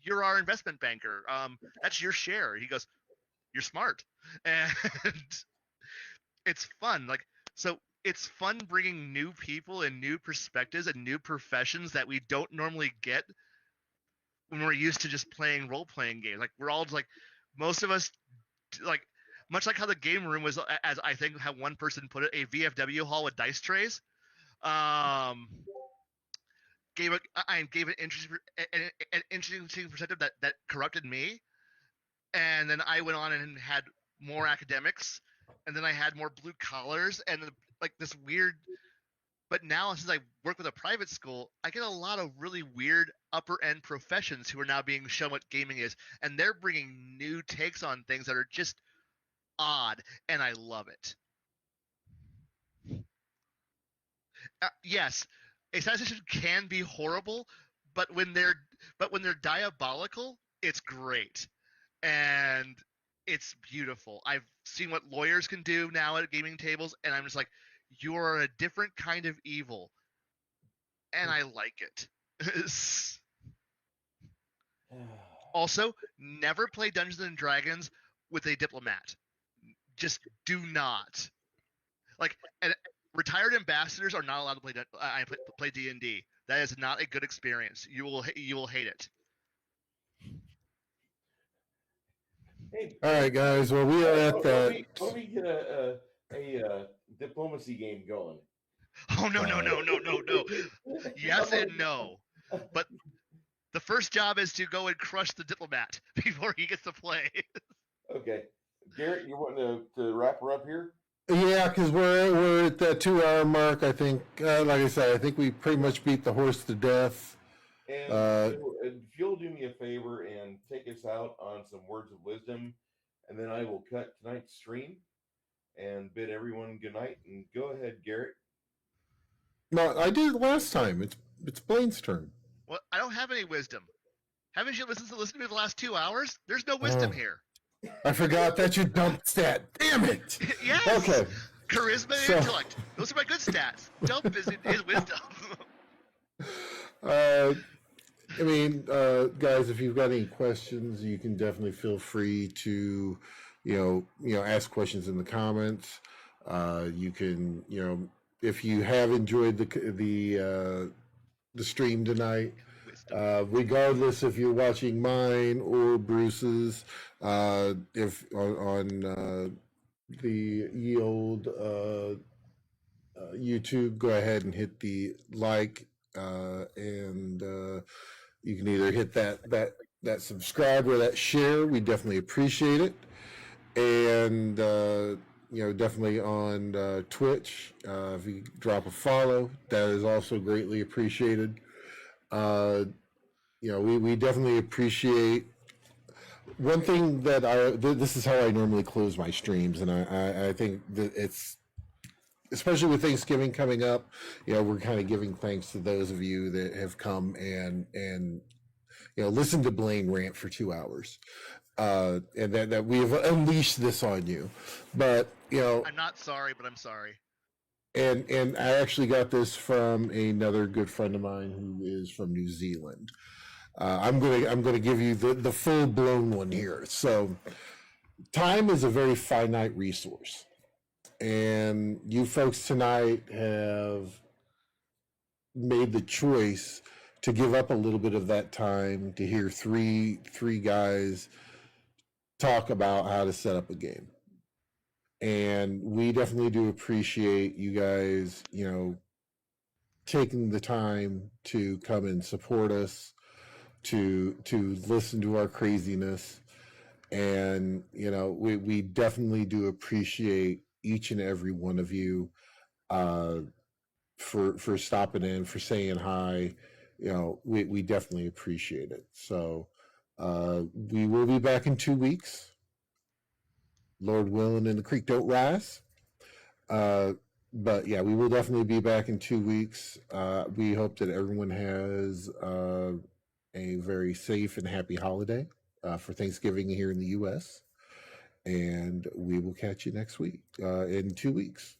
you're our investment banker. That's your share. He goes, you're smart. And it's fun. Like, so it's fun bringing new people and new perspectives and new professions that we don't normally get when we're used to just playing role-playing games. Like, we're all just like, most of us, like, much like how the game room was, as I think how one person put it, a VFW hall with dice trays. Gave an interesting perspective that corrupted me, and then I went on and had more academics, and then I had more blue collars, and like this weird. But now, since I work with a private school, I get a lot of really weird upper end professions who are now being shown what gaming is, and they're bringing new takes on things that are just odd, and I love it. Yes, a statistician can be horrible, but when they're diabolical, it's great, and it's beautiful. I've seen what lawyers can do now at gaming tables, and I'm just like, you are a different kind of evil, and I like it. Also, never play Dungeons and Dragons with a diplomat. Just do not. Like, and retired ambassadors are not allowed to play D&D. That is not a good experience. You will hate it. Hey, All right, guys. Well, we are at that. Let me get a diplomacy game going. Oh no. Yes and no. But the first job is to go and crush the diplomat before he gets to play. Okay, Garrett, you want to wrap her up here? Yeah, because we're at that 2 hour mark. I think, like I said, I think we pretty much beat the horse to death. And if you'll do me a favor and take us out on some words of wisdom, and then I will cut tonight's stream and bid everyone good night. And go ahead, Garrett. No, I did it last time. It's Blaine's turn. Well, I don't have any wisdom. Haven't you listened to me the last 2 hours? There's no wisdom here. I forgot that's your dump stat. Damn it. Yes. Okay. Charisma and intellect. Those are my good stats. Dump is wisdom. I mean, guys, if you've got any questions, you can definitely feel free to, ask questions in the comments. You can, if you have enjoyed the stream tonight, regardless if you're watching mine or Bruce's, if on the ye old YouTube, go ahead and hit the like, and you can either hit that subscribe or that share. We definitely appreciate it. And definitely on Twitch, if you drop a follow, that is also greatly appreciated. We definitely appreciate. One thing that this is how I normally close my streams, and I think that it's, especially with Thanksgiving coming up, we're kind of giving thanks to those of you that have come and listen to Blaine rant for 2 hours, and that we have unleashed this on you. But I'm not sorry, but I'm sorry. And I actually got this from another good friend of mine who is from New Zealand. I'm gonna give you the full blown one here. So, time is a very finite resource, and you folks tonight have made the choice to give up a little bit of that time to hear three guys talk about how to set up a game. And we definitely do appreciate you guys, taking the time to come and support us, to listen to our craziness. And, we definitely do appreciate each and every one of you for stopping in, for saying hi. We definitely appreciate it. So we will be back in 2 weeks. Lord willing, and the creek don't rise. But yeah, we will definitely be back in 2 weeks. We hope that everyone has a very safe and happy holiday for Thanksgiving here in the U.S. And we will catch you next week, in 2 weeks.